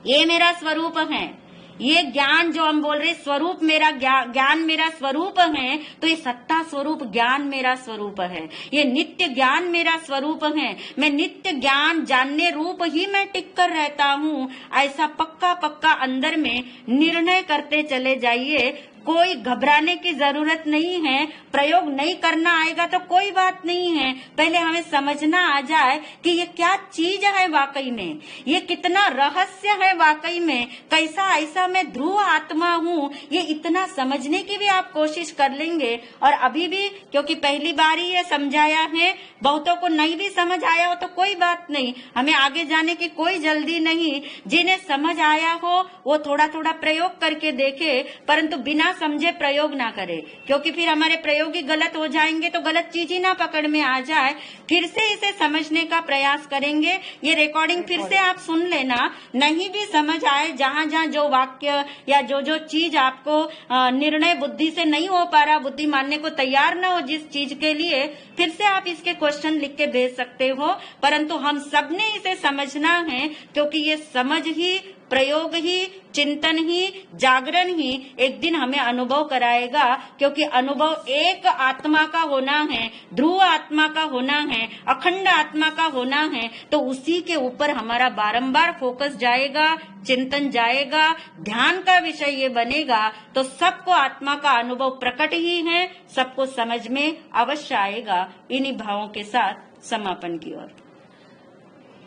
ये मेरा स्वरूप है। ये ज्ञान जो हम बोल रहे स्वरूप मेरा, ज्ञान मेरा स्वरूप है, तो ये सत्ता स्वरूप ज्ञान मेरा स्वरूप है, ये नित्य ज्ञान मेरा स्वरूप है। मैं नित्य ज्ञान जानने रूप ही मैं टिक कर रहता हूँ। ऐसा पक्का अंदर में निर्णय करते चले जाइए। कोई घबराने की जरूरत नहीं है। प्रयोग नहीं करना आएगा तो कोई बात नहीं है, पहले हमें समझना आ जाए कि ये क्या चीज है वाकई में, ये कितना रहस्य है वाकई में, कैसा ऐसा मैं ध्रुव आत्मा हूँ, ये इतना समझने की भी आप कोशिश कर लेंगे। और अभी भी क्योंकि पहली बार ही ये समझाया है, बहुतों को नहीं भी समझ आया हो तो कोई बात नहीं, हमें आगे जाने की कोई जल्दी नहीं। जिन्हें समझ आया हो वो थोड़ा प्रयोग करके देखे, परंतु बिना समझे प्रयोग ना करे, क्योंकि फिर हमारे प्रयोग ही गलत हो जाएंगे तो गलत चीज ही ना पकड़ में आ जाए। फिर से इसे समझने का प्रयास करेंगे। ये रिकॉर्डिंग फिर से आप सुन लेना, नहीं भी समझ आए, जहाँ जहाँ जो वाक्य या जो चीज आपको निर्णय बुद्धि से नहीं हो पा रहा, बुद्धि मानने को तैयार ना हो जिस चीज के लिए, फिर से आप इसके क्वेश्चन लिख के भेज सकते हो। परंतु हम सबने इसे समझना है, क्योंकि ये समझ ही, प्रयोग ही, चिंतन ही, जागरण ही एक दिन हमें अनुभव कराएगा। क्योंकि अनुभव एक आत्मा का होना है, ध्रुव आत्मा का होना है, अखंड आत्मा का होना है, तो उसी के ऊपर हमारा बारंबार फोकस जाएगा, चिंतन जाएगा, ध्यान का विषय ये बनेगा। तो सबको आत्मा का अनुभव प्रकट ही है, सबको समझ में अवश्य आएगा। इन्हीं भावों के साथ समापन की ओर।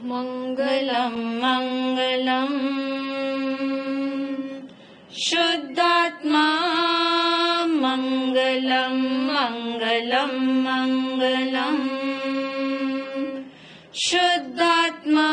मंगलम मंगलम शुद्धात्मा मंगलम मंगलम मंगलम शुद्धात्मा